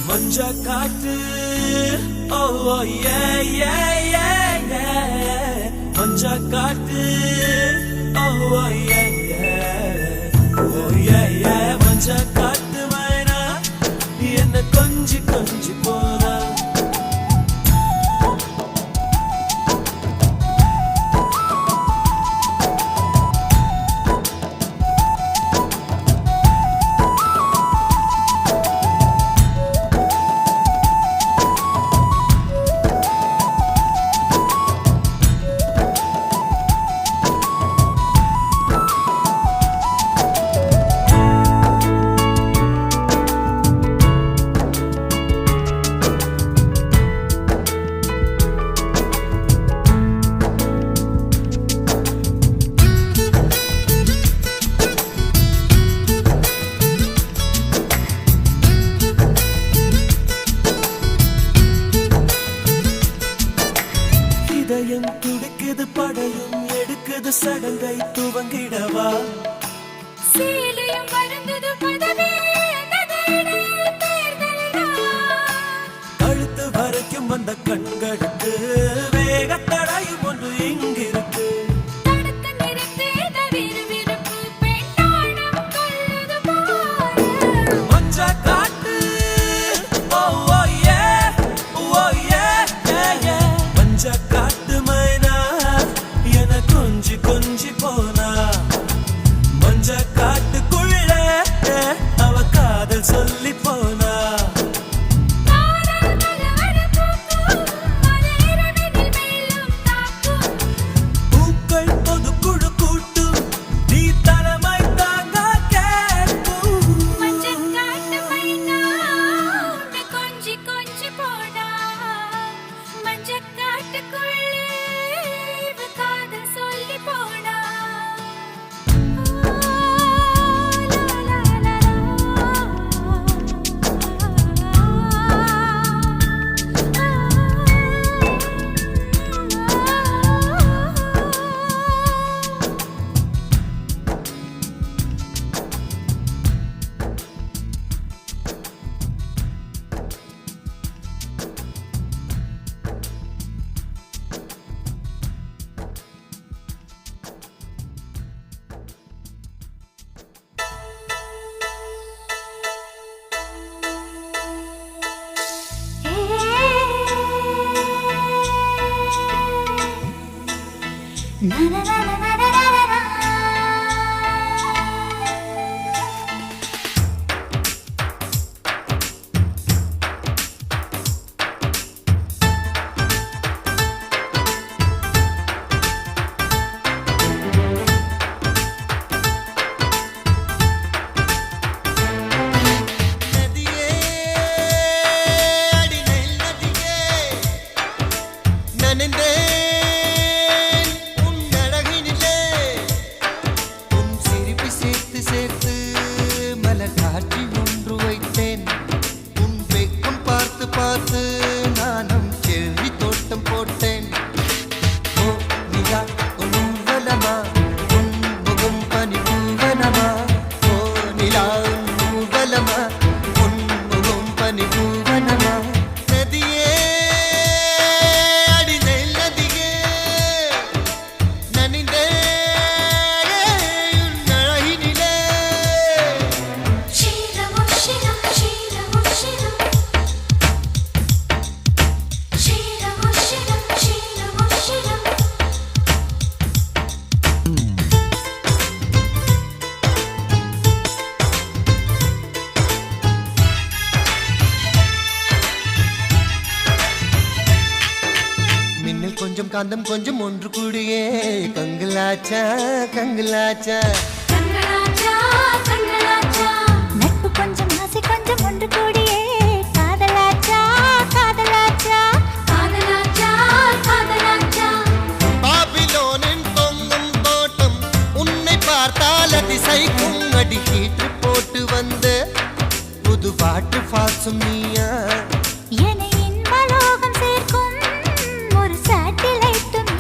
S3: மஞ்ச காட்டு ஓ ஏ ஏ ஏ மஞ்ச காட்டு ஓ ஏ ஏ மஞ்ச காட்டு வேணா என்ன கொஞ்சி கொஞ்சி போனா இதயம் துடிக்குது படையும் எடுக்குது சடங்கை துவங்கிடவா
S12: சீலையும் வருந்தது பதவே
S3: கழுத்து வரைக்கும் வந்த கண்களுக்கு வேகத்தடையும் ஒன்று இங்கிருக்கு
S12: தடுக்க நிறுத்தேத விறுவிறுப்பு பெண்ணாடம் கொள்ளுது பாரு
S3: மஞ்ச காட்டு ஓ ஓ ஏ ஓ ஏ ஏ மஞ்ச காட்டு மைனா என கொஞ்சி கொஞ்சி போனா மஞ்ச காட்டுக்குள்ள அவ காதல் சொல்லி போனா பூக்கள் பொது குழு கூட்டும் நீ தலைமை தாங்க கேட்கும்
S12: மஞ்சக்காட்டு மைனா உன்னை கொஞ்சி கொஞ்சி போனா மஞ்சக்காட்டுக்குள்ளே இவ காதல் சொல்லி போனா
S20: கொஞ்சம் காந்தம் கொஞ்சம் ஒன்று கூடியே கங்கலாச்சா கங்கலாச்சா
S12: நட்பு கொஞ்சம் ஆசை கொஞ்சம் ஒன்று கூடியே காதலாச்சா காதலாச்சா காதலாச்சா காதலாச்சா
S20: பாபிலோனின் பொங்கும் தோட்டம் உன்னை பார்த்தால் அதிசைக்கும் அடி ஹீட்டு போட்டு வந்த புது பாட்டு பாசும் நீயா
S12: என்னை இன்பலோகம் சேர்க்கும் ஒரு சேட்டிலைட்டும்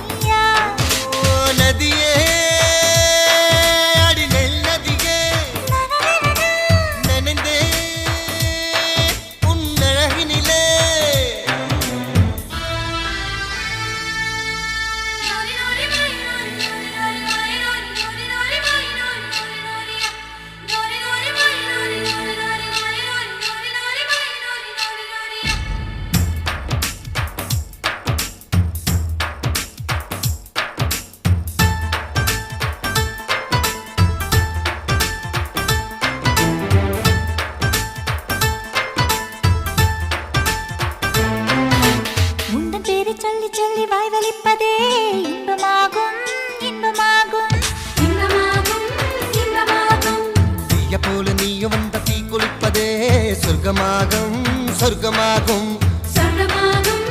S20: சொர்க்கமாகும் சொர்க்கமாகும்
S12: சொர்க்கமாகும்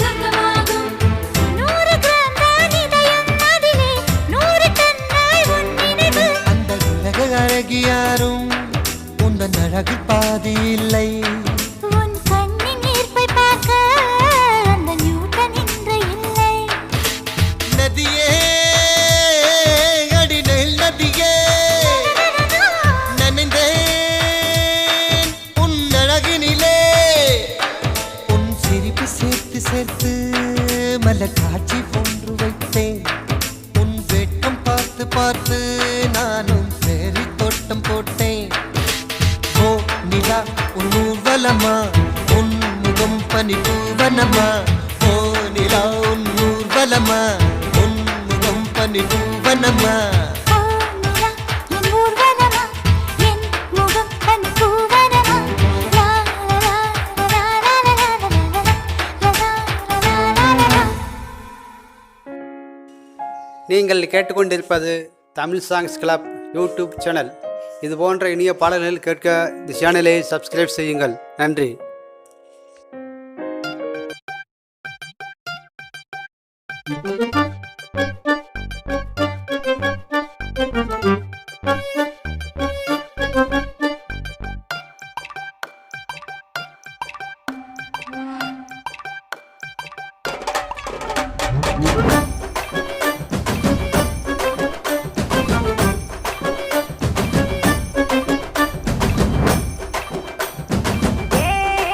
S12: சொர்க்கமாகும் 100 கிராம் தான் இதயம் அதிலே 100 டன்னாய் உன் நினைவு
S20: அந்த உலக அழகியாரும் உந்தன் அழகு பாதி இல்லை
S12: உன் கண்ணின் ஈர்ப்பை பார்க்க அந்த நியூட்டன் இன்று இல்லை
S20: நதியே அடிநெல் நதியே நனைந்தேன் உன் அழகினிலே உன் சிரிப்பு சேர்த்து சேர்த்து மலர் காட்சி போன்று வைத்தேன் உன் வெட்கம் பார்த்து பார்த்து நானும் பேரி தோட்டம் போட்டேன் ஓ நிலா உன் ஊர்வலமா உன் முகம் பனி பூவனமா ஓ நிலா உன் ஊர்வலமா உன் முகம் பனி பூவனமா
S12: ஓ நிலா என் ஊர்வலமா என் முகம் பனி பூவனமா லா லா லா லா லா லா
S21: நீங்கள் கேட்டுக்கொண்டிருப்பது Tamil songs club YouTube channel. இது போன்ற இனிய பாடல்கள் கேட்க இந்த சேனலை சப்ஸ்கிரைப் செய்யுங்கள். நன்றி.
S12: லா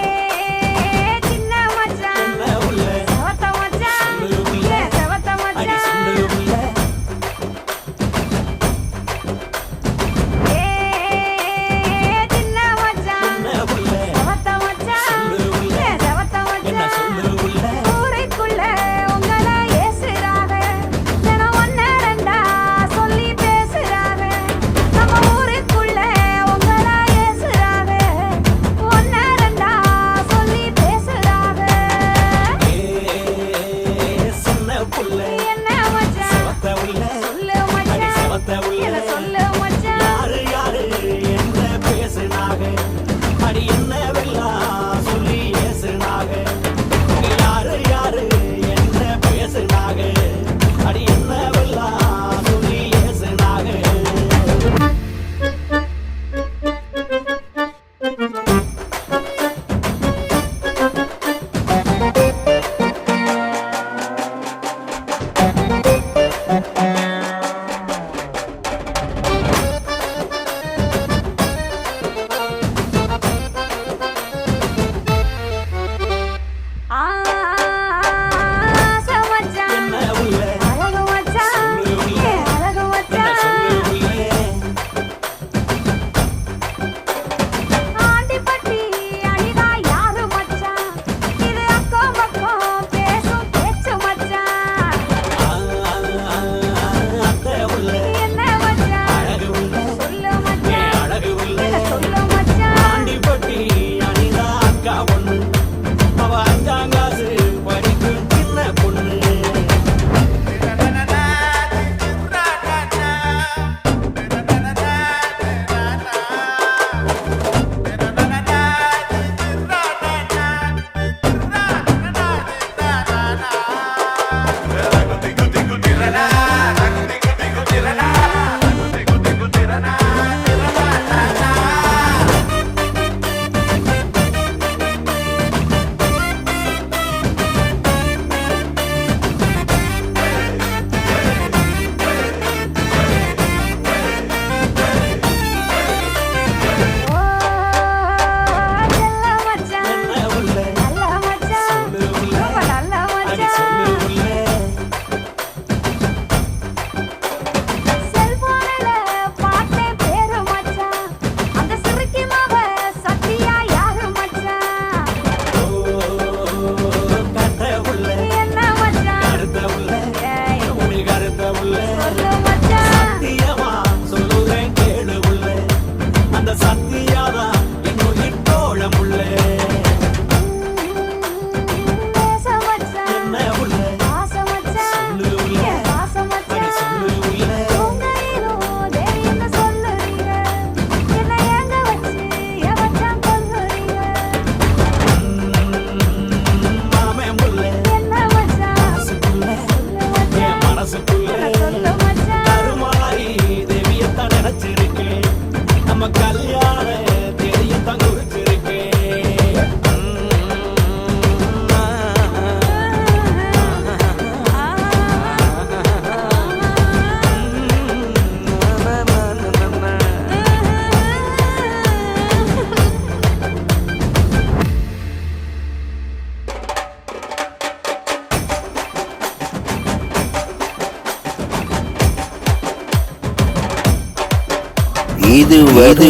S11: இதுவரை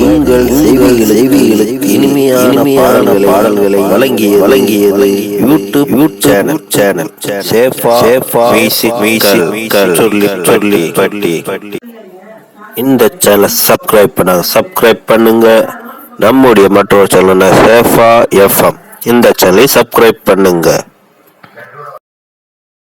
S11: உங்கள் செவிகளுக்கு இனிமையான பாடல்களை வழங்கியது யூடியூப் சேனல் சேஃபா மியூசிக் சொல்லி பட்டி. இந்த சேனலை சப்ஸ்கிரைப் பண்ணுங்க. நம்முடைய மற்றொரு சேனல் சேஃபா எஃப்எம். இந்த சேனலை சப்ஸ்கிரைப் பண்ணுங்க.